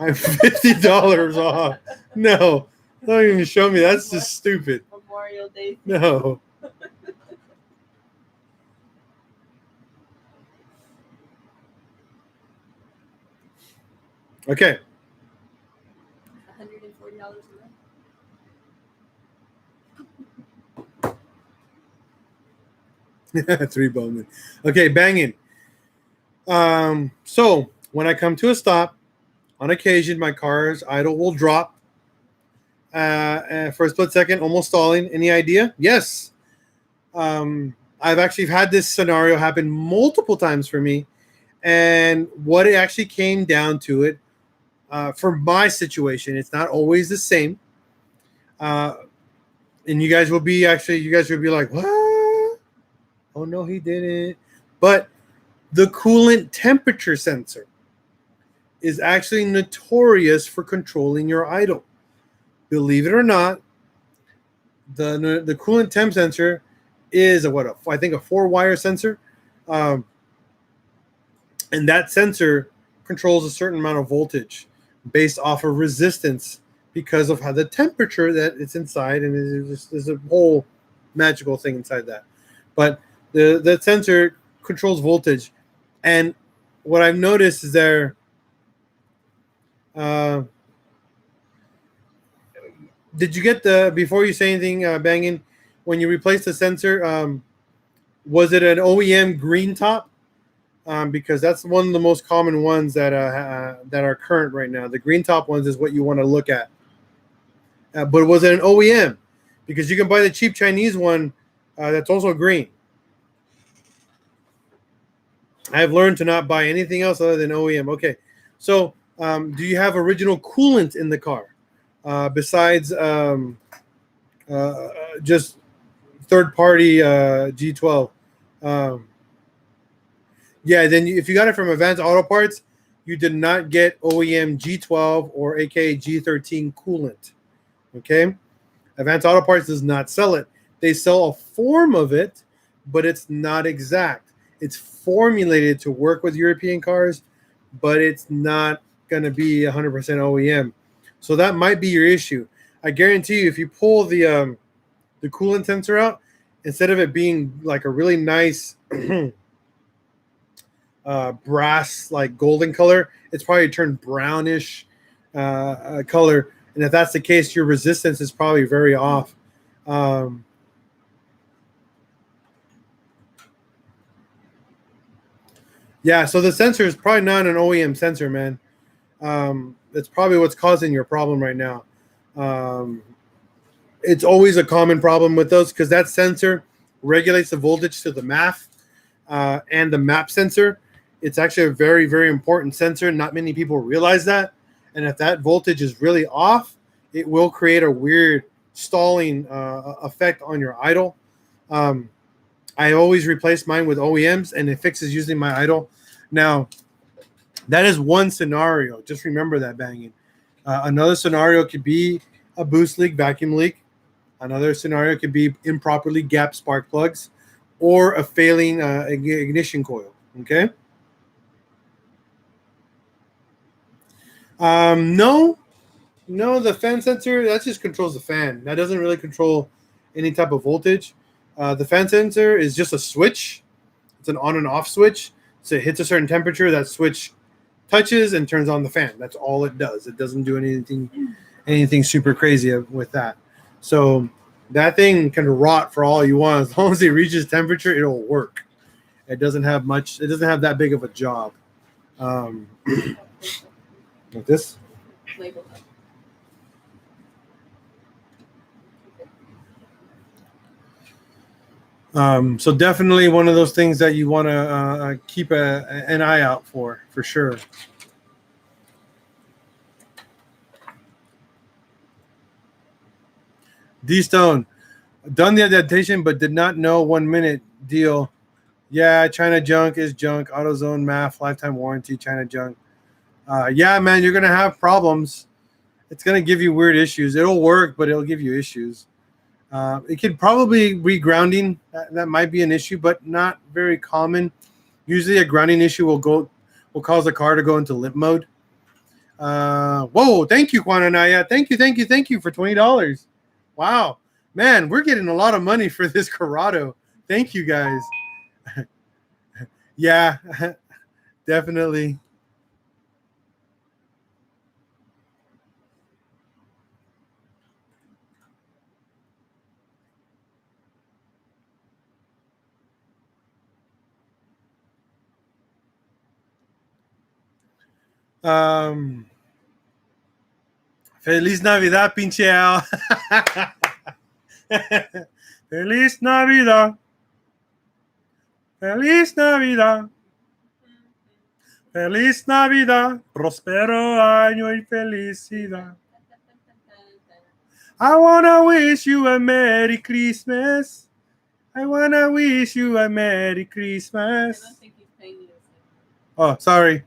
I'm $50 off. No, don't even show me. That's just stupid. Memorial Day. No. Okay. $140 a month. 3 Bowman. Okay, banging. So when I come to a stop, on occasion, my car's idle will drop for a split second, almost stalling. Any idea? Yes. I've actually had this scenario happen multiple times for me. And what it actually came down to it, for my situation, it's not always the same. And you guys will be like, what? Oh, no, he didn't. But the coolant temperature sensor is actually notorious for controlling your idle. Believe it or not, the coolant temp sensor is I think a 4-wire sensor. And that sensor controls a certain amount of voltage based off of resistance because of how the temperature that it's inside, and there's a whole magical thing inside that. But the sensor controls voltage, and what I've noticed is did you get before you say anything, banging, when you replace the sensor, was it an OEM green top? Because that's one of the most common ones that are current right now. The green top ones is what you want to look at. But was it an OEM? Because you can buy the cheap Chinese one that's also green. I have learned to not buy anything else other than OEM. Okay, so do you have original coolant in the car besides just third-party G12? Yeah, then if you got it from Advanced Auto Parts, you did not get OEM G12 or aka G13 coolant. Okay, Advanced Auto Parts does not sell it. They sell a form of it, but it's not exact. It's formulated to work with European cars, but it's not going to be 100% OEM. So that might be your issue. I guarantee you, if you pull the coolant sensor out, instead of it being like a really nice brass, like golden color, it's probably turned brownish color. And if that's the case, your resistance is probably very off. Yeah, so the sensor is probably not an OEM sensor, man. That's probably what's causing your problem right now. It's always a common problem with those because that sensor regulates the voltage to the MAF and the MAP sensor. It's actually a very, very important sensor. Not many people realize that. And if that voltage is really off, it will create a weird stalling effect on your idle. I always replace mine with OEMs, and it fixes usually my idle. Now, that is one scenario. Just remember that, banging. Another scenario could be a boost leak, vacuum leak. Another scenario could be improperly gapped spark plugs or a failing ignition coil. Okay. No, the fan sensor, that just controls the fan. That doesn't really control any type of voltage. The fan sensor is just a switch. It's an on and off switch. So it hits a certain temperature, that switch touches and turns on the fan. That's all it does. It doesn't do anything super crazy with that. So that thing can rot for all you want. As long as it reaches temperature, it'll work. It doesn't have that big of a job. Like this. Label them. So definitely one of those things that you want to keep an eye out for sure. D-Stone, done the adaptation, but did not know 1 minute deal. Yeah, China junk is junk. AutoZone, MAF, lifetime warranty, China junk. Yeah, man, you're going to have problems. It's going to give you weird issues. It'll work, but it'll give you issues. It could probably be grounding. That might be an issue, but not very common. Usually a grounding issue will cause the car to go into limp mode. Whoa, thank you, Juan Anaya. Thank you for $20. Wow, man, we're getting a lot of money for this Corrado. Thank you, guys. Yeah, definitely. Feliz Navidad, pinche Al. Feliz Navidad. Feliz Navidad. Feliz Navidad. Prospero año y felicidad. I want to wish you a Merry Christmas. I want to wish you a Merry Christmas. I don't think he's paying you. Oh, sorry.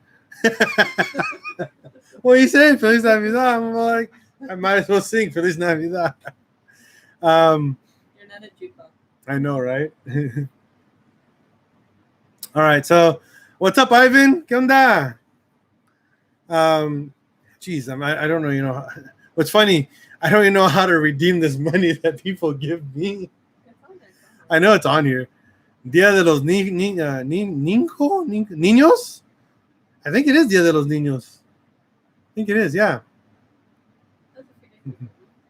Well, he said Feliz Navidad. I'm like, I might as well sing Feliz Navidad. You're not a jukebox. I know, right? All right. So, what's up, Ivan? ¿Qué onda? Geez, I don't know. You know, what's funny? I don't even know how to redeem this money that people give me. I know it's on here. Dia de los Niños? I think it is Dia de los Niños. I think it is, yeah.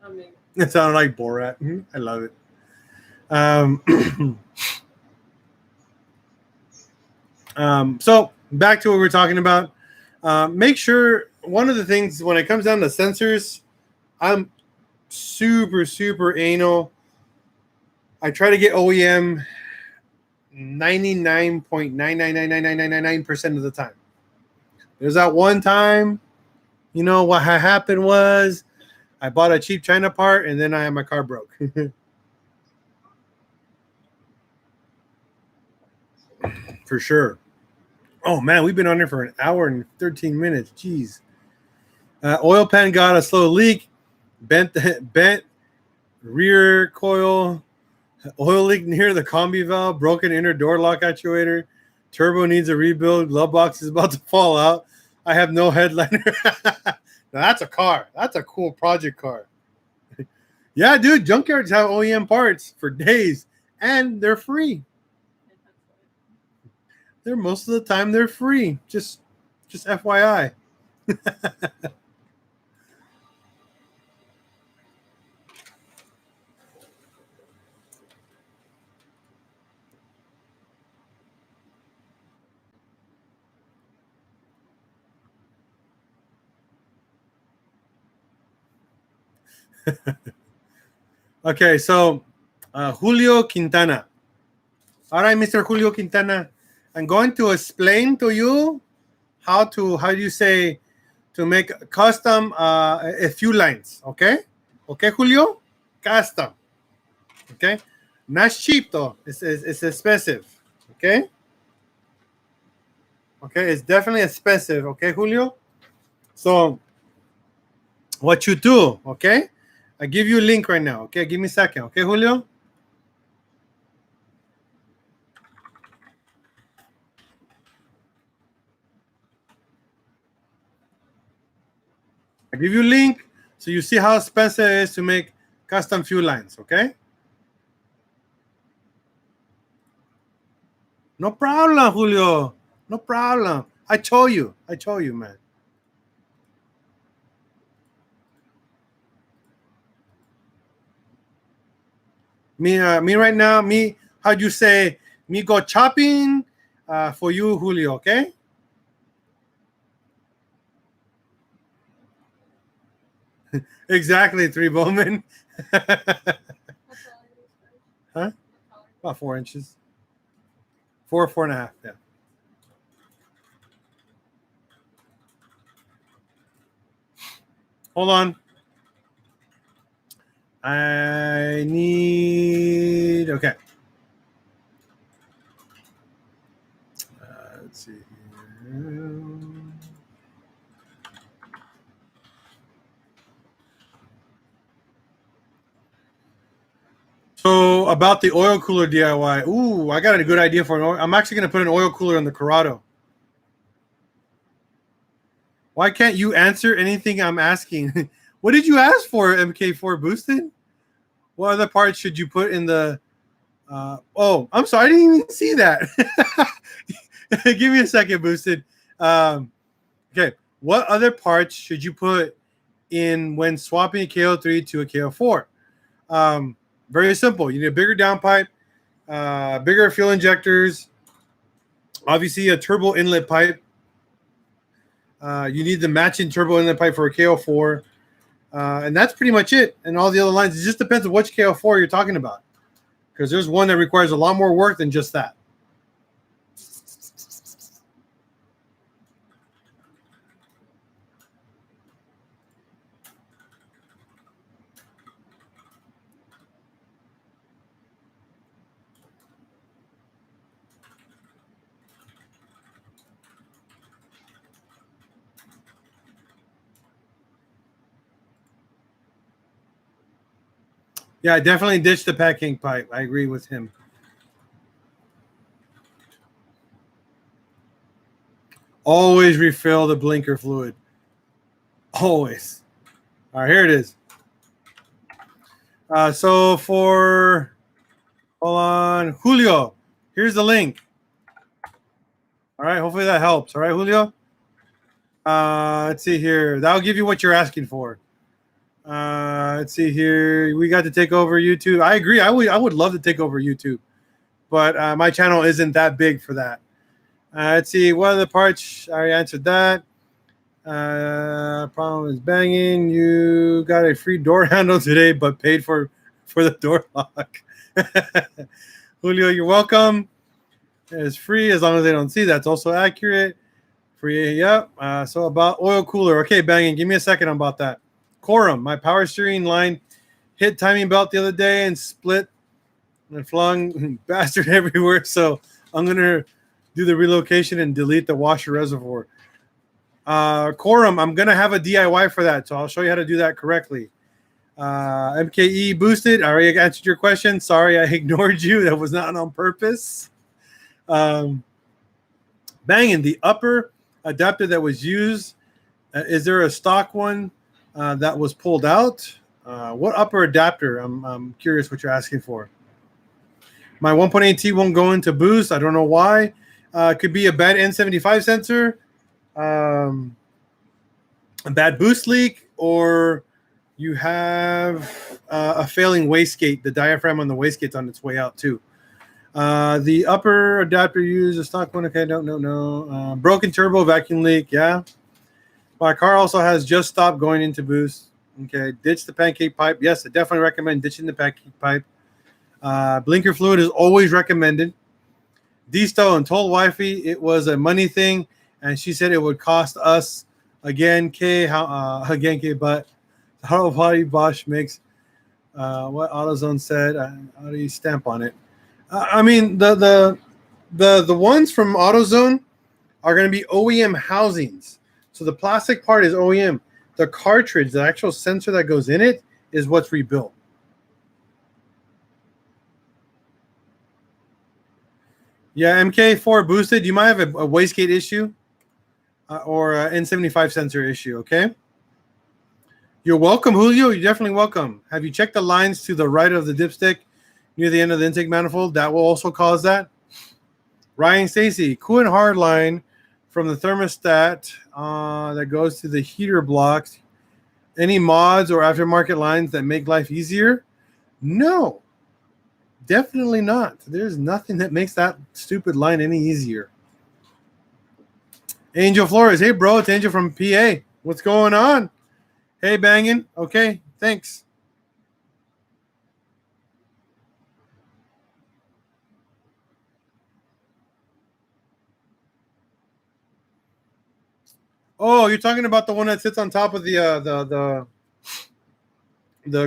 I mean, It sounded like Borat. I love it. So back to what we're talking about. Make sure one of the things when it comes down to sensors, I'm super anal. I try to get OEM 99.9999999% of the time. There's that one time, you know, what happened was I bought a cheap China part and then my car broke. For sure. Oh, man, we've been on here for an hour and 13 minutes. Jeez. Oil pan got a slow leak. Bent rear coil. Oil leak near the combi valve. Broken inner door lock actuator. Turbo needs a rebuild. Glove box is about to fall out. I have no headliner. Now, that's a car. That's a cool project car. Yeah, dude, junkyards have OEM parts for days, and they're free. They're most of the time they're free. Just FYI. Okay, so Julio Quintana. All right, Mr. Julio Quintana, I'm going to explain to you how do you say to make custom a few lines. Okay, Julio, custom. Okay, not cheap though. It's expensive. Okay, it's definitely expensive. Okay, Julio. So what you do, okay? I give you a link right now, okay? Give me a second, okay, Julio? I give you a link so you see how expensive it is to make custom fuel lines, okay? No problem, Julio. No problem. I told you, man. Me right now, how'd you say, me go chopping for you, Julio, okay? Exactly, 3 Bowman. Huh? About 4 inches. 4.5, yeah. Hold on. I need, okay. Let's see here. So about the oil cooler DIY. Ooh, I got a good idea for an oil. I'm actually going to put an oil cooler in the Corrado. Why can't you answer anything I'm asking? What did you ask for, MK4 boosted? What other parts should you put in the... oh, I'm sorry. I didn't even see that. Give me a second, boosted. Okay. What other parts should you put in when swapping a KO3 to a KO4? Very simple. You need a bigger downpipe, bigger fuel injectors, obviously a turbo inlet pipe. You need the matching turbo inlet pipe for a KO4. And that's pretty much it. And all the other lines, it just depends on which KO4 you're talking about. Because there's one that requires a lot more work than just that. Yeah, I definitely ditched the packing pipe. I agree with him. Always refill the blinker fluid. Always. All right, here it is. So for, hold on, Julio, here's the link. All right, hopefully that helps. All right, Julio. Let's see here. That'll give you what you're asking for. Let's see here. We got to take over YouTube. I agree. I would love to take over YouTube, but my channel isn't that big for that. Let's see. What are the parts? I already answered that. Problem is banging. You got a free door handle today, but paid for the door lock. Julio, you're welcome. It's free as long as they don't see. That's also accurate. Free, yep. So about oil cooler. Okay, banging. Give me a second about that. Quorum, my power steering line hit timing belt the other day and split and flung bastard everywhere. So I'm gonna do the relocation and delete the washer reservoir. Quorum, I'm gonna have a DIY for that, so I'll show you how to do that correctly. MKE boosted. I already answered your question. Sorry, I ignored you. That was not on purpose. Banging, the upper adapter that was used. Is there a stock one that was pulled out? What upper adapter? I'm curious what you're asking for. My 1.8T won't go into boost. I don't know why. Could be a bad N75 sensor, a bad boost leak, or you have a failing wastegate. The diaphragm on the wastegate's on its way out too. The upper adapter used a stock one. Okay, no. Broken turbo, vacuum leak. Yeah. My car also has just stopped going into boost. Okay, ditch the pancake pipe. Yes, I definitely recommend ditching the pancake pipe. Blinker fluid is always recommended. D-Stow and told wifey it was a money thing, and she said it would cost us again. But how Bosch makes what AutoZone said. How do you stamp on it? I mean the ones from AutoZone are going to be OEM housings. So the plastic part is OEM. The cartridge, the actual sensor that goes in it, is what's rebuilt. Yeah, MK4 boosted. You might have a wastegate issue or an N75 sensor issue, okay? You're welcome, Julio. You're definitely welcome. Have you checked the lines to the right of the dipstick near the end of the intake manifold? That will also cause that. Ryan Stacy, coolant hard line from the thermostat that goes to the heater blocks. Any mods or aftermarket lines that make life easier? No, definitely not. There's nothing that makes that stupid line any easier. Angel Flores, hey bro, it's Angel from PA. What's going on? Hey, banging. Okay, thanks. Oh, you're talking about the one that sits on top of the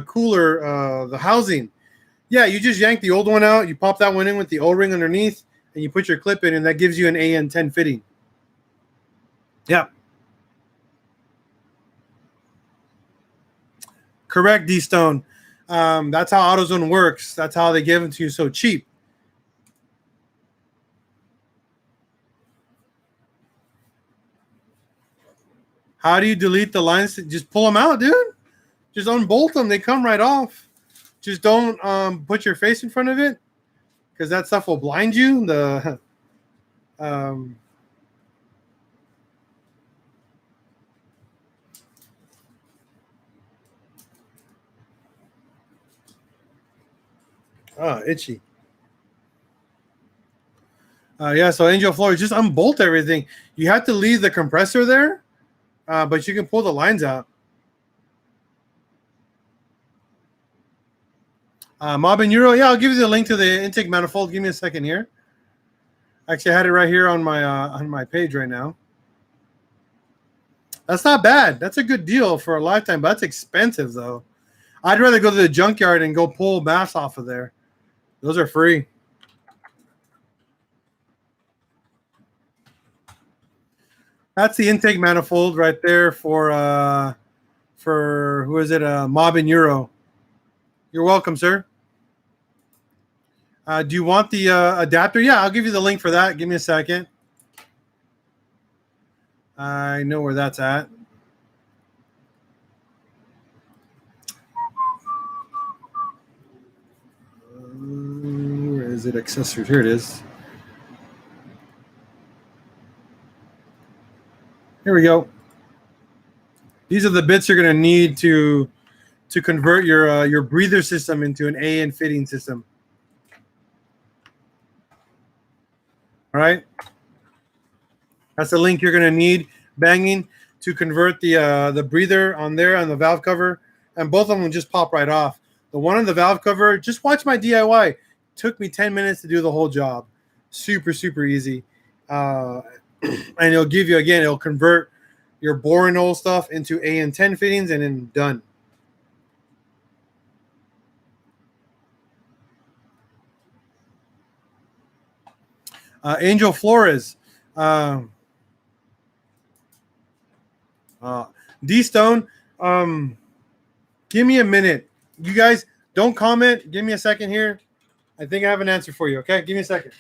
cooler, the housing. Yeah, you just yank the old one out. You pop that one in with the O-ring underneath, and you put your clip in, and that gives you an AN10 fitting. Yeah. Correct, D-Stone. That's how AutoZone works. That's how they give them to you so cheap. How do you delete the lines? Just pull them out, dude. Just unbolt them. They come right off. Just don't put your face in front of it because that stuff will blind you. The itchy. Yeah, so Angel Flores, just unbolt everything. You have to leave the compressor there, but you can pull the lines out. Mob and Euro, yeah, I'll give you the link to the intake manifold. Give me a second here. Actually, I had it right here on my page right now. That's not bad. That's a good deal for a lifetime, but that's expensive though. I'd rather go to the junkyard and go pull mass off of there. Those are free. That's the intake manifold right there for who is it? Mob and Euro. You're welcome, sir. Do you want the adapter? Yeah, I'll give you the link for that. Give me a second. I know where that's at. Where is it? Accessories. Here it is. Here we go. These are the bits you're going to need to convert your breather system into an AN fitting system. All right. That's the link you're going to need, banging, to convert the breather on there on the valve cover, and both of them just pop right off. The one on the valve cover, just watch my DIY. Took me 10 minutes to do the whole job. Super, super easy. And it'll give you, again, it'll convert your boring old stuff into AN10 fittings and then done. Angel Flores. D-Stone, give me a minute. You guys, don't comment. Give me a second here. I think I have an answer for you, okay? Give me a second.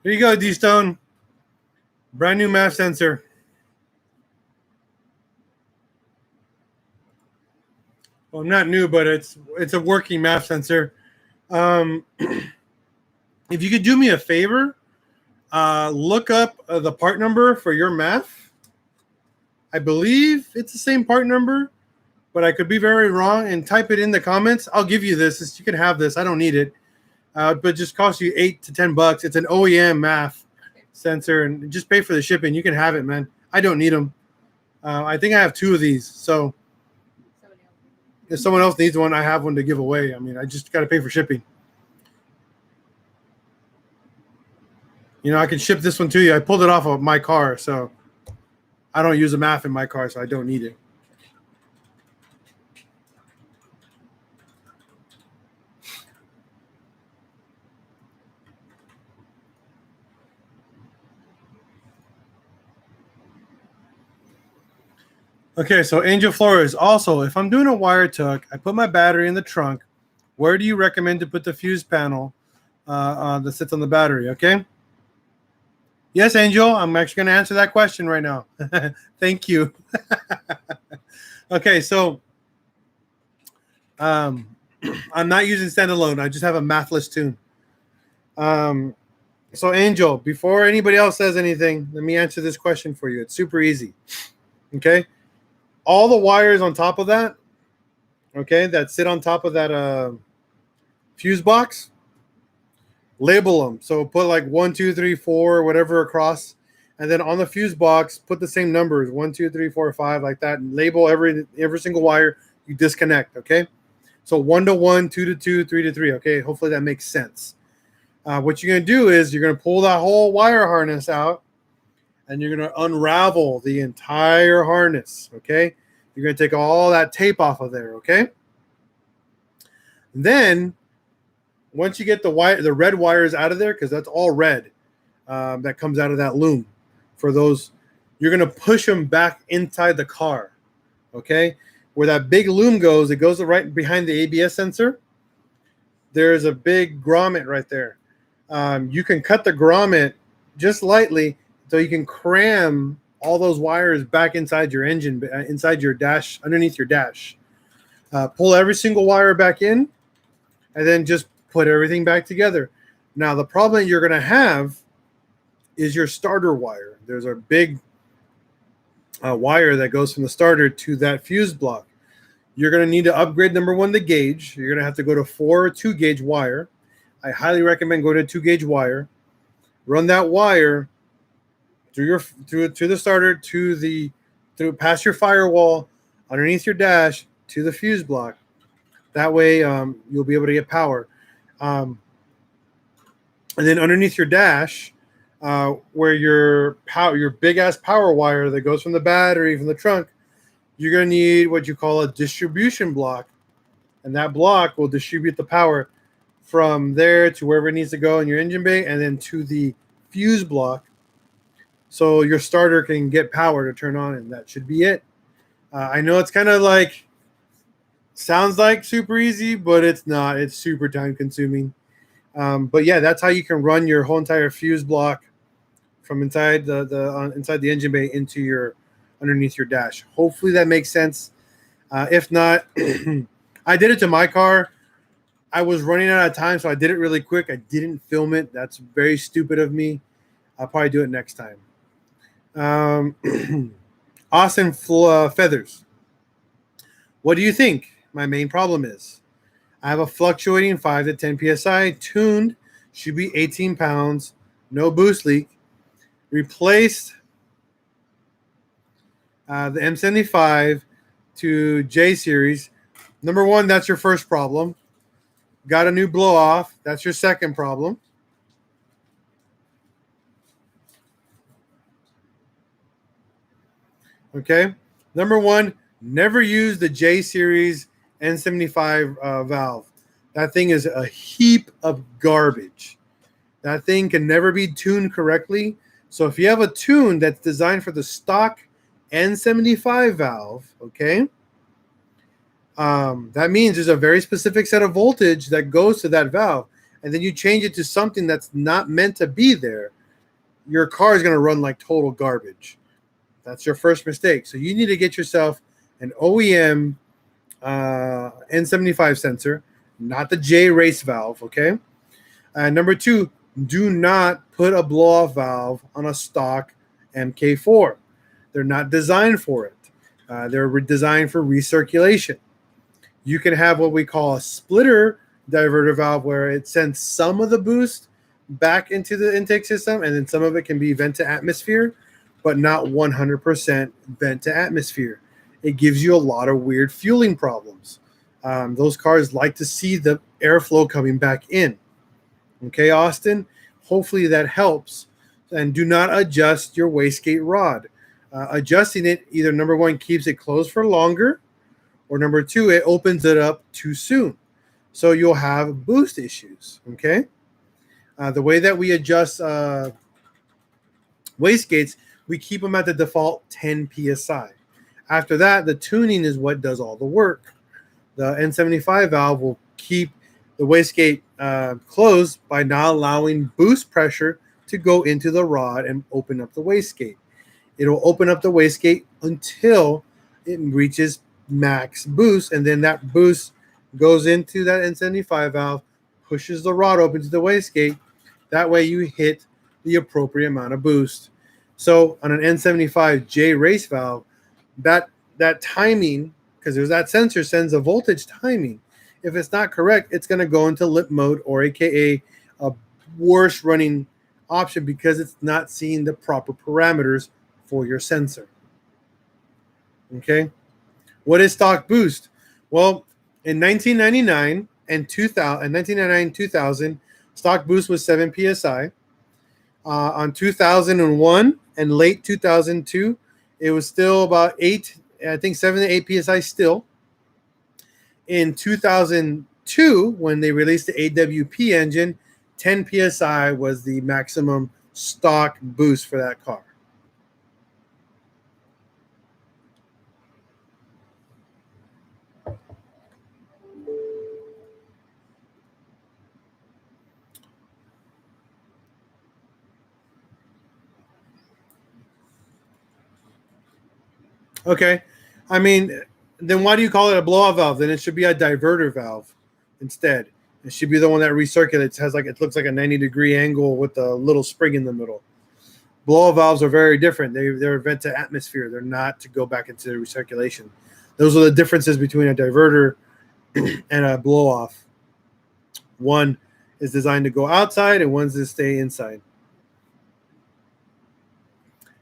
Here you go, D-Stone. Brand new MAF sensor. Well, not new, but it's a working MAF sensor. If you could do me a favor, look up the part number for your MAF. I believe it's the same part number, but I could be very wrong, and type it in the comments. I'll give you this. You can have this. I don't need it. But just costs you $8 to $10. It's an OEM MAF sensor, and just pay for the shipping. You can have it, man. I don't need them. I think I have 2 of these. So if someone else needs one, I have one to give away. I mean, I just got to pay for shipping. You know, I can ship this one to you. I pulled it off of my car, so I don't use a MAF in my car, so I don't need it. Okay, so Angel Flores. Also, if I'm doing a wire tuck, I put my battery in the trunk. Where do you recommend to put the fuse panel that sits on the battery? Okay. Yes, Angel. I'm actually going to answer that question right now. Thank you. Okay, so I'm not using standalone. I just have a mathless tune. So Angel, before anybody else says anything, let me answer this question for you. It's super easy. Okay. All the wires on top of that, okay, that sit on top of that fuse box, label them. So put like 1, 2, 3, 4, whatever across, and then on the fuse box, put the same numbers 1, 2, 3, 4, 5, like that, and label every single wire you disconnect. Okay, so 1 to 1, 2 to 2, 3 to 3. Okay, hopefully that makes sense. What you're gonna do is you're gonna pull that whole wire harness out, and you're going to unravel the entire harness, okay? You're going to take all that tape off of there, okay? And then, once you get the red wires out of there, because that's all red that comes out of that loom, for those, you're going to push them back inside the car, okay? Where that big loom goes, it goes right behind the ABS sensor. There's a big grommet right there. You can cut the grommet just lightly, so you can cram all those wires back inside your engine, inside your dash, underneath your dash. Pull every single wire back in, and then just put everything back together. Now, the problem you're going to have is your starter wire. There's a big wire that goes from the starter to that fuse block. You're going to need to upgrade, number one, the gauge. You're going to have to go to 4 2-gauge wire. I highly recommend going to 2-gauge wire. Run that wire through the starter through past your firewall, underneath your dash to the fuse block. That way, you'll be able to get power. And then underneath your dash, where your big ass power wire that goes from the battery, from the trunk, you're gonna need what you call a distribution block, and that block will distribute the power from there to wherever it needs to go in your engine bay, and then to the fuse block, so your starter can get power to turn on, and that should be it. I know it's kind of like, sounds like super easy, but it's not. It's super time consuming. But yeah, that's how you can run your whole entire fuse block from inside inside the engine bay into your underneath your dash. Hopefully that makes sense. If not, I did it to my car. I was running out of time, so I did it really quick. I didn't film it. That's very stupid of me. I'll probably do it next time. Austin Feathers. What do you think my main problem is? I have a fluctuating 5 to 10 psi, tuned, should be 18 pounds, no boost leak. Replaced the M75 to J series. Number one, that's your first problem. Got a new blow off. That's your second problem. Okay. Number one, never use the J series N75 valve. That thing is a heap of garbage. That thing can never be tuned correctly. So if you have a tune that's designed for the stock N75 valve, okay, that means there's a very specific set of voltage that goes to that valve, and then you change it to something that's not meant to be there. your car is going to run like total garbage. That's your first mistake. So you need to get yourself an OEM N75 sensor, not the J race valve, okay? Number two, do not put a blow-off valve on a stock MK4. They're not designed for it. They're designed for recirculation. You can have what we call a splitter diverter valve where it sends some of the boost back into the intake system, and then some of it can be vent to atmosphere, but not 100% vent to atmosphere. It gives you a lot of weird fueling problems. Those cars like to see the airflow coming back in. Okay, Austin? Hopefully that helps. And do not adjust your wastegate rod. Adjusting it, either number one, keeps it closed for longer, or number two, it opens it up too soon. So you'll have boost issues, okay? The way that we adjust wastegates, we keep them at the default 10 PSI. After that, the tuning is what does all the work. The N75 valve will keep the wastegate closed by not allowing boost pressure to go into the rod and open up the wastegate. It'll open up the wastegate until it reaches max boost, and then that boost goes into that N75 valve, pushes the rod open to the wastegate. That way you hit the appropriate amount of boost. So on an N75 J race valve, that timing, because there's that sensor, sends a voltage timing. If it's not correct, it's going to go into lip mode, or AKA a worse running option, because it's not seeing the proper parameters for your sensor. Okay. What is stock boost? Well, in 1999 and 2000, stock boost was 7 psi. On 2001 and late 2002, it was still about 8, I think 7 to 8 psi still. In 2002, when they released the AWP engine, 10 psi was the maximum stock boost for that car. Okay. I mean, then why do you call it a blow-off valve? Then it should be a diverter valve instead. It should be the one that recirculates. It looks like a 90-degree angle with a little spring in the middle. Blow-off valves are very different. They're vent to atmosphere. They're not to go back into recirculation. Those are the differences between a diverter and a blow-off. One is designed to go outside, and one's to stay inside.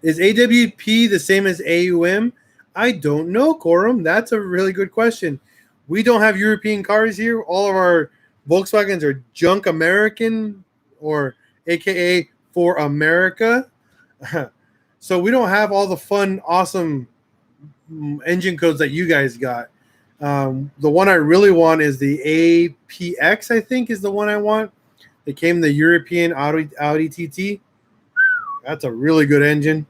Is AWP the same as AUM? I don't know, Corum. That's a really good question. We don't have European cars here. All of our Volkswagens are junk American, or AKA for America. So we don't have all the fun, awesome engine codes that you guys got. The one I really want is the APX, I think is the one I want. It came the European Audi TT. That's a really good engine.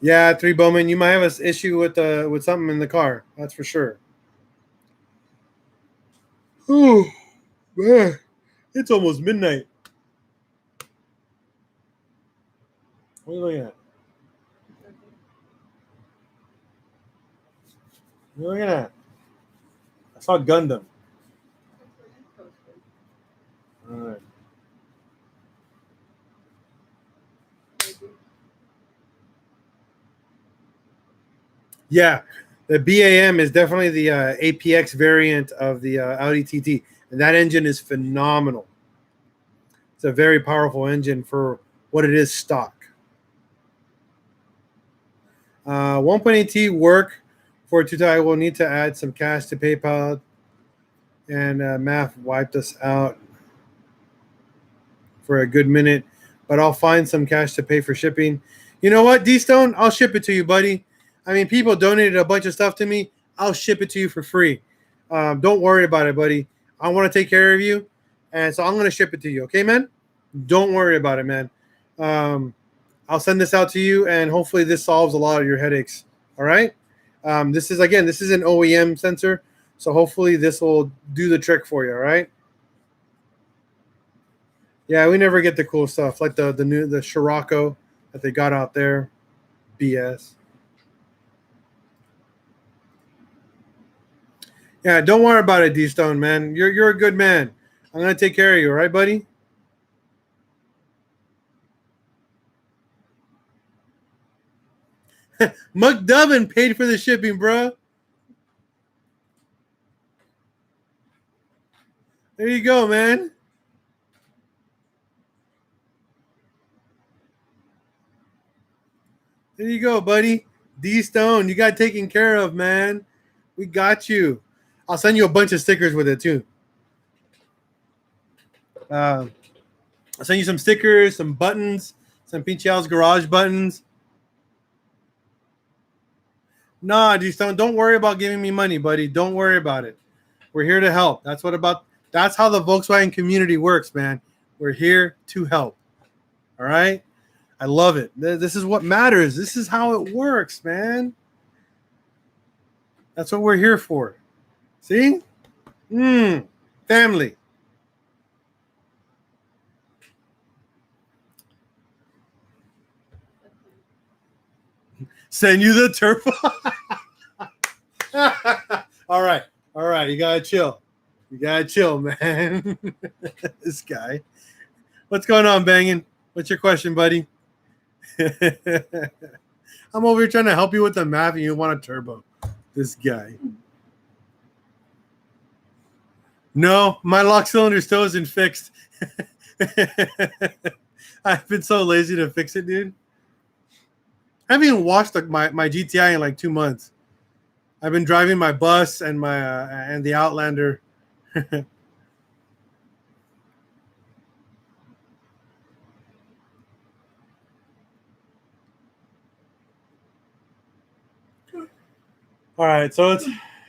Yeah, 3 Bowman, you might have an issue with something in the car. That's for sure. Oh, man. It's almost midnight. What are you looking at? What are you looking at? I saw Gundam. All right. Yeah, the BAM is definitely the APX variant of the Audi TT, and that engine is phenomenal. It's a very powerful engine for what it is stock. 1.8T work for Tutai. I will need to add some cash to PayPal, and Math wiped us out for a good minute, but I'll find some cash to pay for shipping. You know what, D-Stone? I'll ship it to you, buddy. I mean, people donated a bunch of stuff to me. I'll ship it to you for free. Don't worry about it, buddy. I want to take care of you, and so I'm going to ship it to you. Okay, man? Don't worry about it, man. I'll send this out to you, and hopefully this solves a lot of your headaches. All right? This is an OEM sensor, so hopefully this will do the trick for you. All right? Yeah, we never get the cool stuff like the Scirocco that they got out there. BS. Yeah, don't worry about it, D Stone, man. You're a good man. I'm gonna take care of you, all right, buddy? McDubbin paid for the shipping, bro. There you go, man. There you go, buddy. D Stone, you got taken care of, man. We got you. I'll send you a bunch of stickers with it too. I'll send you some stickers, some buttons, some Pinche Al's Garage buttons. Nah, D Stone, don't worry about giving me money, buddy. Don't worry about it. We're here to help. That's how the Volkswagen community works, man. We're here to help. All right? I love it. This is what matters. This is how it works, man. That's what we're here for. See? Family. Send you the turbo. All right. You gotta chill. Man. This guy. What's going on, Bangin'? What's your question, buddy? I'm over here trying to help you with the math and you want a turbo. This guy. No, my lock cylinder still isn't fixed. I've been so lazy to fix it, dude. I haven't even washed my GTI in like 2 months. I've been driving my bus and and the Outlander. All right, so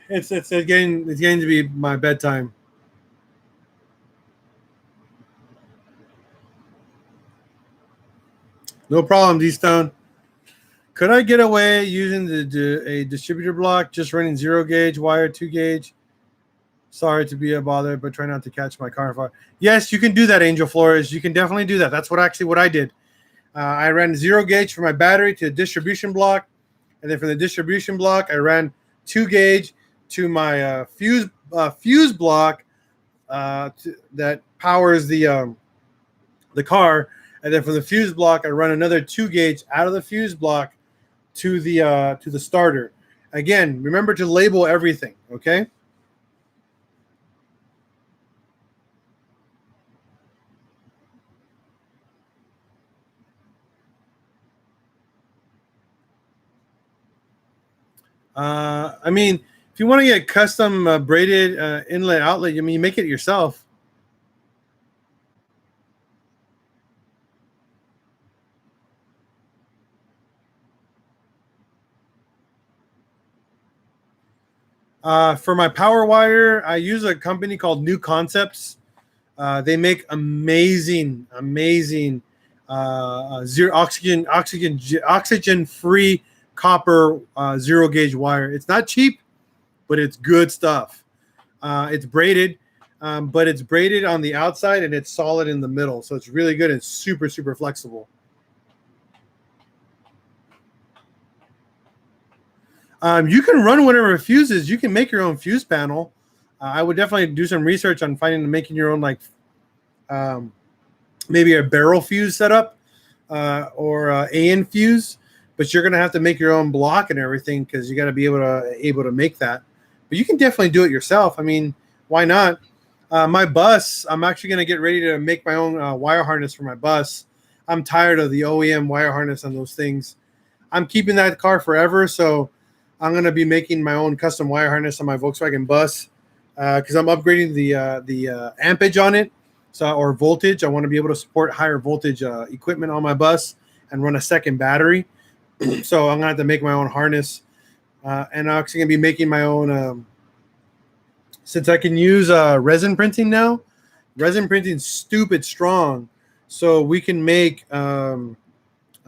it's getting to be my bedtime. No problem, D-Stone. Could I get away using a distributor block, just running 0 gauge wire, 2 gauge? Sorry to be a bother, but try not to catch my car on fire. Yes, you can do that, Angel Flores. You can definitely do that. That's what I did. I ran 0 gauge for my battery to a distribution block, and then from the distribution block, I ran 2 gauge to my fuse block that powers the car, and then from the fuse block, I run another 2 gauge out of the fuse block to the starter. Again, remember to label everything, okay? I mean, if you want to get custom braided inlet outlet, I mean, you make it yourself. For my power wire, I use a company called New Concepts. They make amazing zero oxygen free copper 0 gauge wire. It's not cheap, but it's good stuff. It's braided, but it's braided on the outside and it's solid in the middle, so it's really good and super flexible. You can run whatever fuses. You can make your own fuse panel. I would definitely do some research on making your own, like maybe a barrel fuse setup or AN fuse. But you're gonna have to make your own block and everything because you got to be able to make that. But you can definitely do it yourself. I mean, why not? My bus, I'm actually gonna get ready to make my own wire harness for my bus. I'm tired of the OEM wire harness on those things. I'm keeping that car forever, so I'm gonna be making my own custom wire harness on my Volkswagen bus because I'm upgrading the ampage on it, or voltage. I want to be able to support higher voltage equipment on my bus and run a second battery. So I'm gonna have to make my own harness, and I'm actually gonna be making my own. Since I can use resin printing now, resin printing stupid strong, so we can make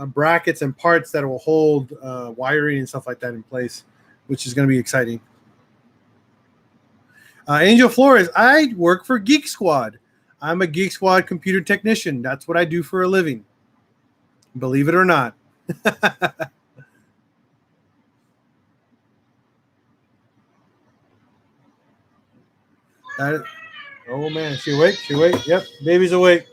brackets and parts that will hold wiring and stuff like that in place, which is gonna be exciting. Angel Flores, I work for Geek Squad. I'm a Geek Squad computer technician. That's what I do for a living. Believe it or not. Oh man, she awake? She awake? Yep, baby's awake.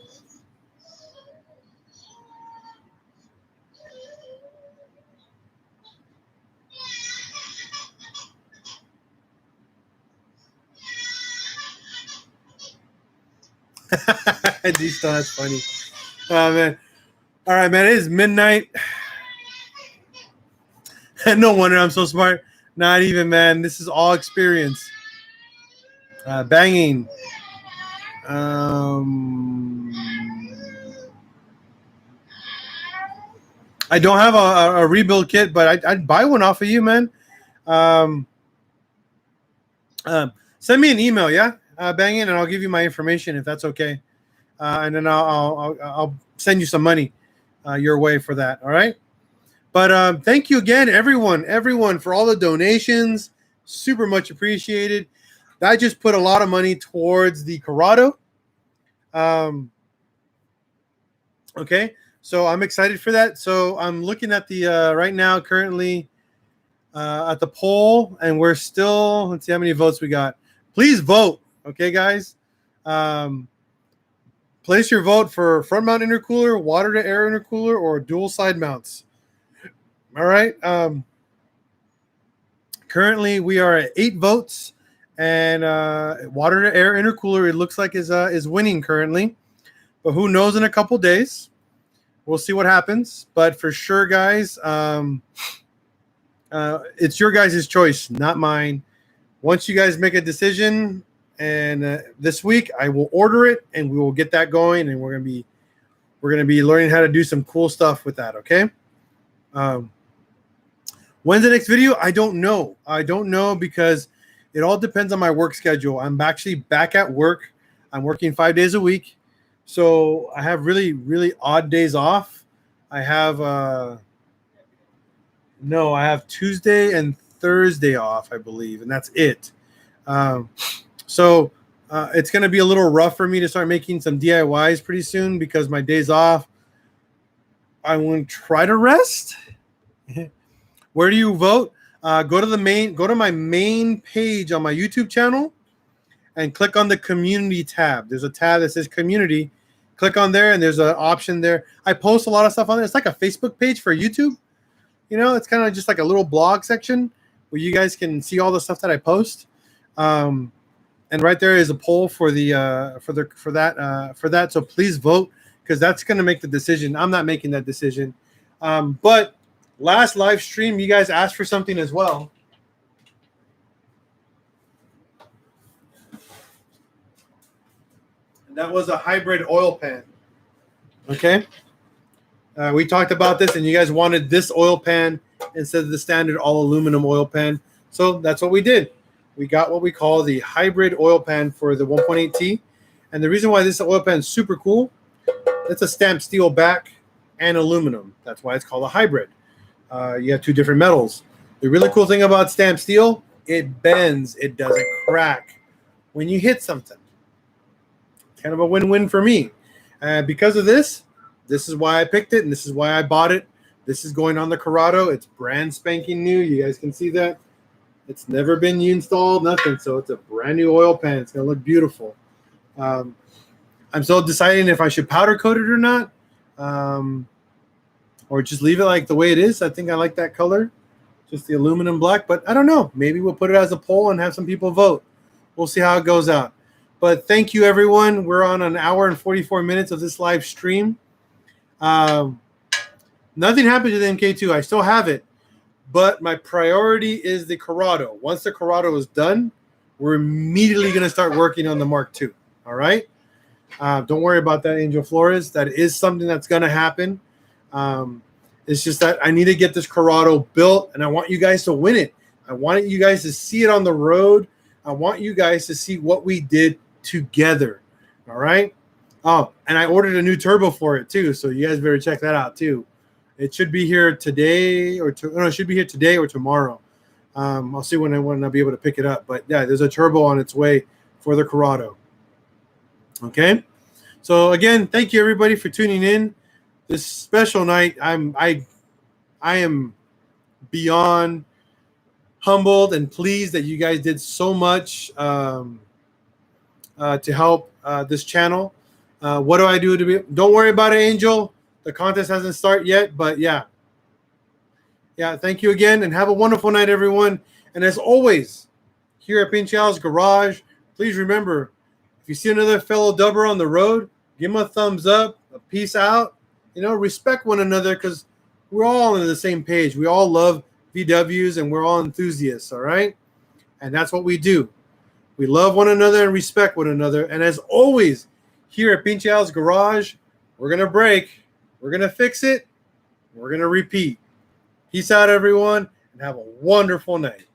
That's funny. Oh man. All right, man. It is midnight. No wonder I'm so smart. Not even, man. This is all experience. Banging. I don't have a rebuild kit, but I'd buy one off of you, man. Send me an email, yeah, Banging, and I'll give you my information if that's okay. And then I'll send you some money your way for that. All right. But thank you again, everyone, for all the donations. Super much appreciated. That just put a lot of money towards the Corrado. Okay, so I'm excited for that. So I'm looking at the right now, currently at the poll, and we're still, let's see how many votes we got. Please vote, okay, guys. Place your vote for front mount intercooler, water to air intercooler, or dual side mounts. All right. Currently, we are at 8 votes, and water to air intercooler, it looks like is winning currently, but who knows in a couple days. We'll see what happens. But for sure, guys, it's your guys' choice, not mine. Once you guys make a decision, and this week I will order it, and we will get that going, and we're gonna be learning how to do some cool stuff with that. Okay. When's the next video? I don't know. Because it all depends on my work schedule. I'm actually back at work. I'm working 5 days a week. So I have really, really odd days off. I have I have Tuesday and Thursday off, I believe, and that's it. So it's going to be a little rough for me to start making some DIYs pretty soon because my days off, I want to try to rest. Where do you vote? Go to my main page on my YouTube channel and click on the community tab. There's a tab that says community. Click on there, and there's an option there. I post a lot of stuff on there. It's like a Facebook page for YouTube. You know, it's kind of just like a little blog section where you guys can see all the stuff that I post. And right there is a poll for that. So please vote, because that's going to make the decision. I'm not making that decision. But last live stream, you guys asked for something as well. And that was a hybrid oil pan. Okay. We talked about this, and you guys wanted this oil pan instead of the standard all aluminum oil pan. So that's what we did. We got what we call the hybrid oil pan for the 1.8T. And the reason why this oil pan is super cool, it's a stamped steel back and aluminum. That's why it's called a hybrid. You have 2 different metals. The really cool thing about stamped steel, it bends. It doesn't crack when you hit something. It's kind of a win-win for me. Because of this is why I picked it, and this is why I bought it. This is going on the Corrado. It's brand spanking new. You guys can see that. It's never been installed, nothing. So it's a brand new oil pan. It's going to look beautiful. I'm still deciding if I should powder coat it or not. Or just leave it like the way it is. I think I like that color, just the aluminum black. But I don't know. Maybe we'll put it as a poll and have some people vote. We'll see how it goes out. But thank you, everyone. We're on an hour and 44 minutes of this live stream. Nothing happened to the MK2. I still have it. But my priority is the Corrado. Once the Corrado is done, we're immediately going to start working on the Mark II. All right? Don't worry about that, Angel Flores. That is something that's going to happen. It's just that I need to get this Corrado built, and I want you guys to win it. I want you guys to see it on the road. I want you guys to see what we did together. All right? Oh, and I ordered a new turbo for it too, so you guys better check that out too. It should be here today, it should be here today or tomorrow. I'll see when I'll be able to pick it up. But yeah, there's a turbo on its way for the Corrado. Okay. So again, thank you everybody for tuning in. This special night, I am beyond humbled and pleased that you guys did so much to help this channel. What do I do to be? Don't worry about it, Angel. The contest hasn't started yet, but yeah. Thank you again, and have a wonderful night, everyone. And as always, here at Pinchial's Garage, please remember, if you see another fellow dubber on the road, give him a thumbs up, a peace out. Respect one another, because we're all on the same page. We all love VWs, and we're all enthusiasts, all right? And that's what we do. We love one another and respect one another. And as always, here at Pinchial's Garage, we're going to break, we're going to fix it, we're going to repeat. Peace out, everyone, and have a wonderful night.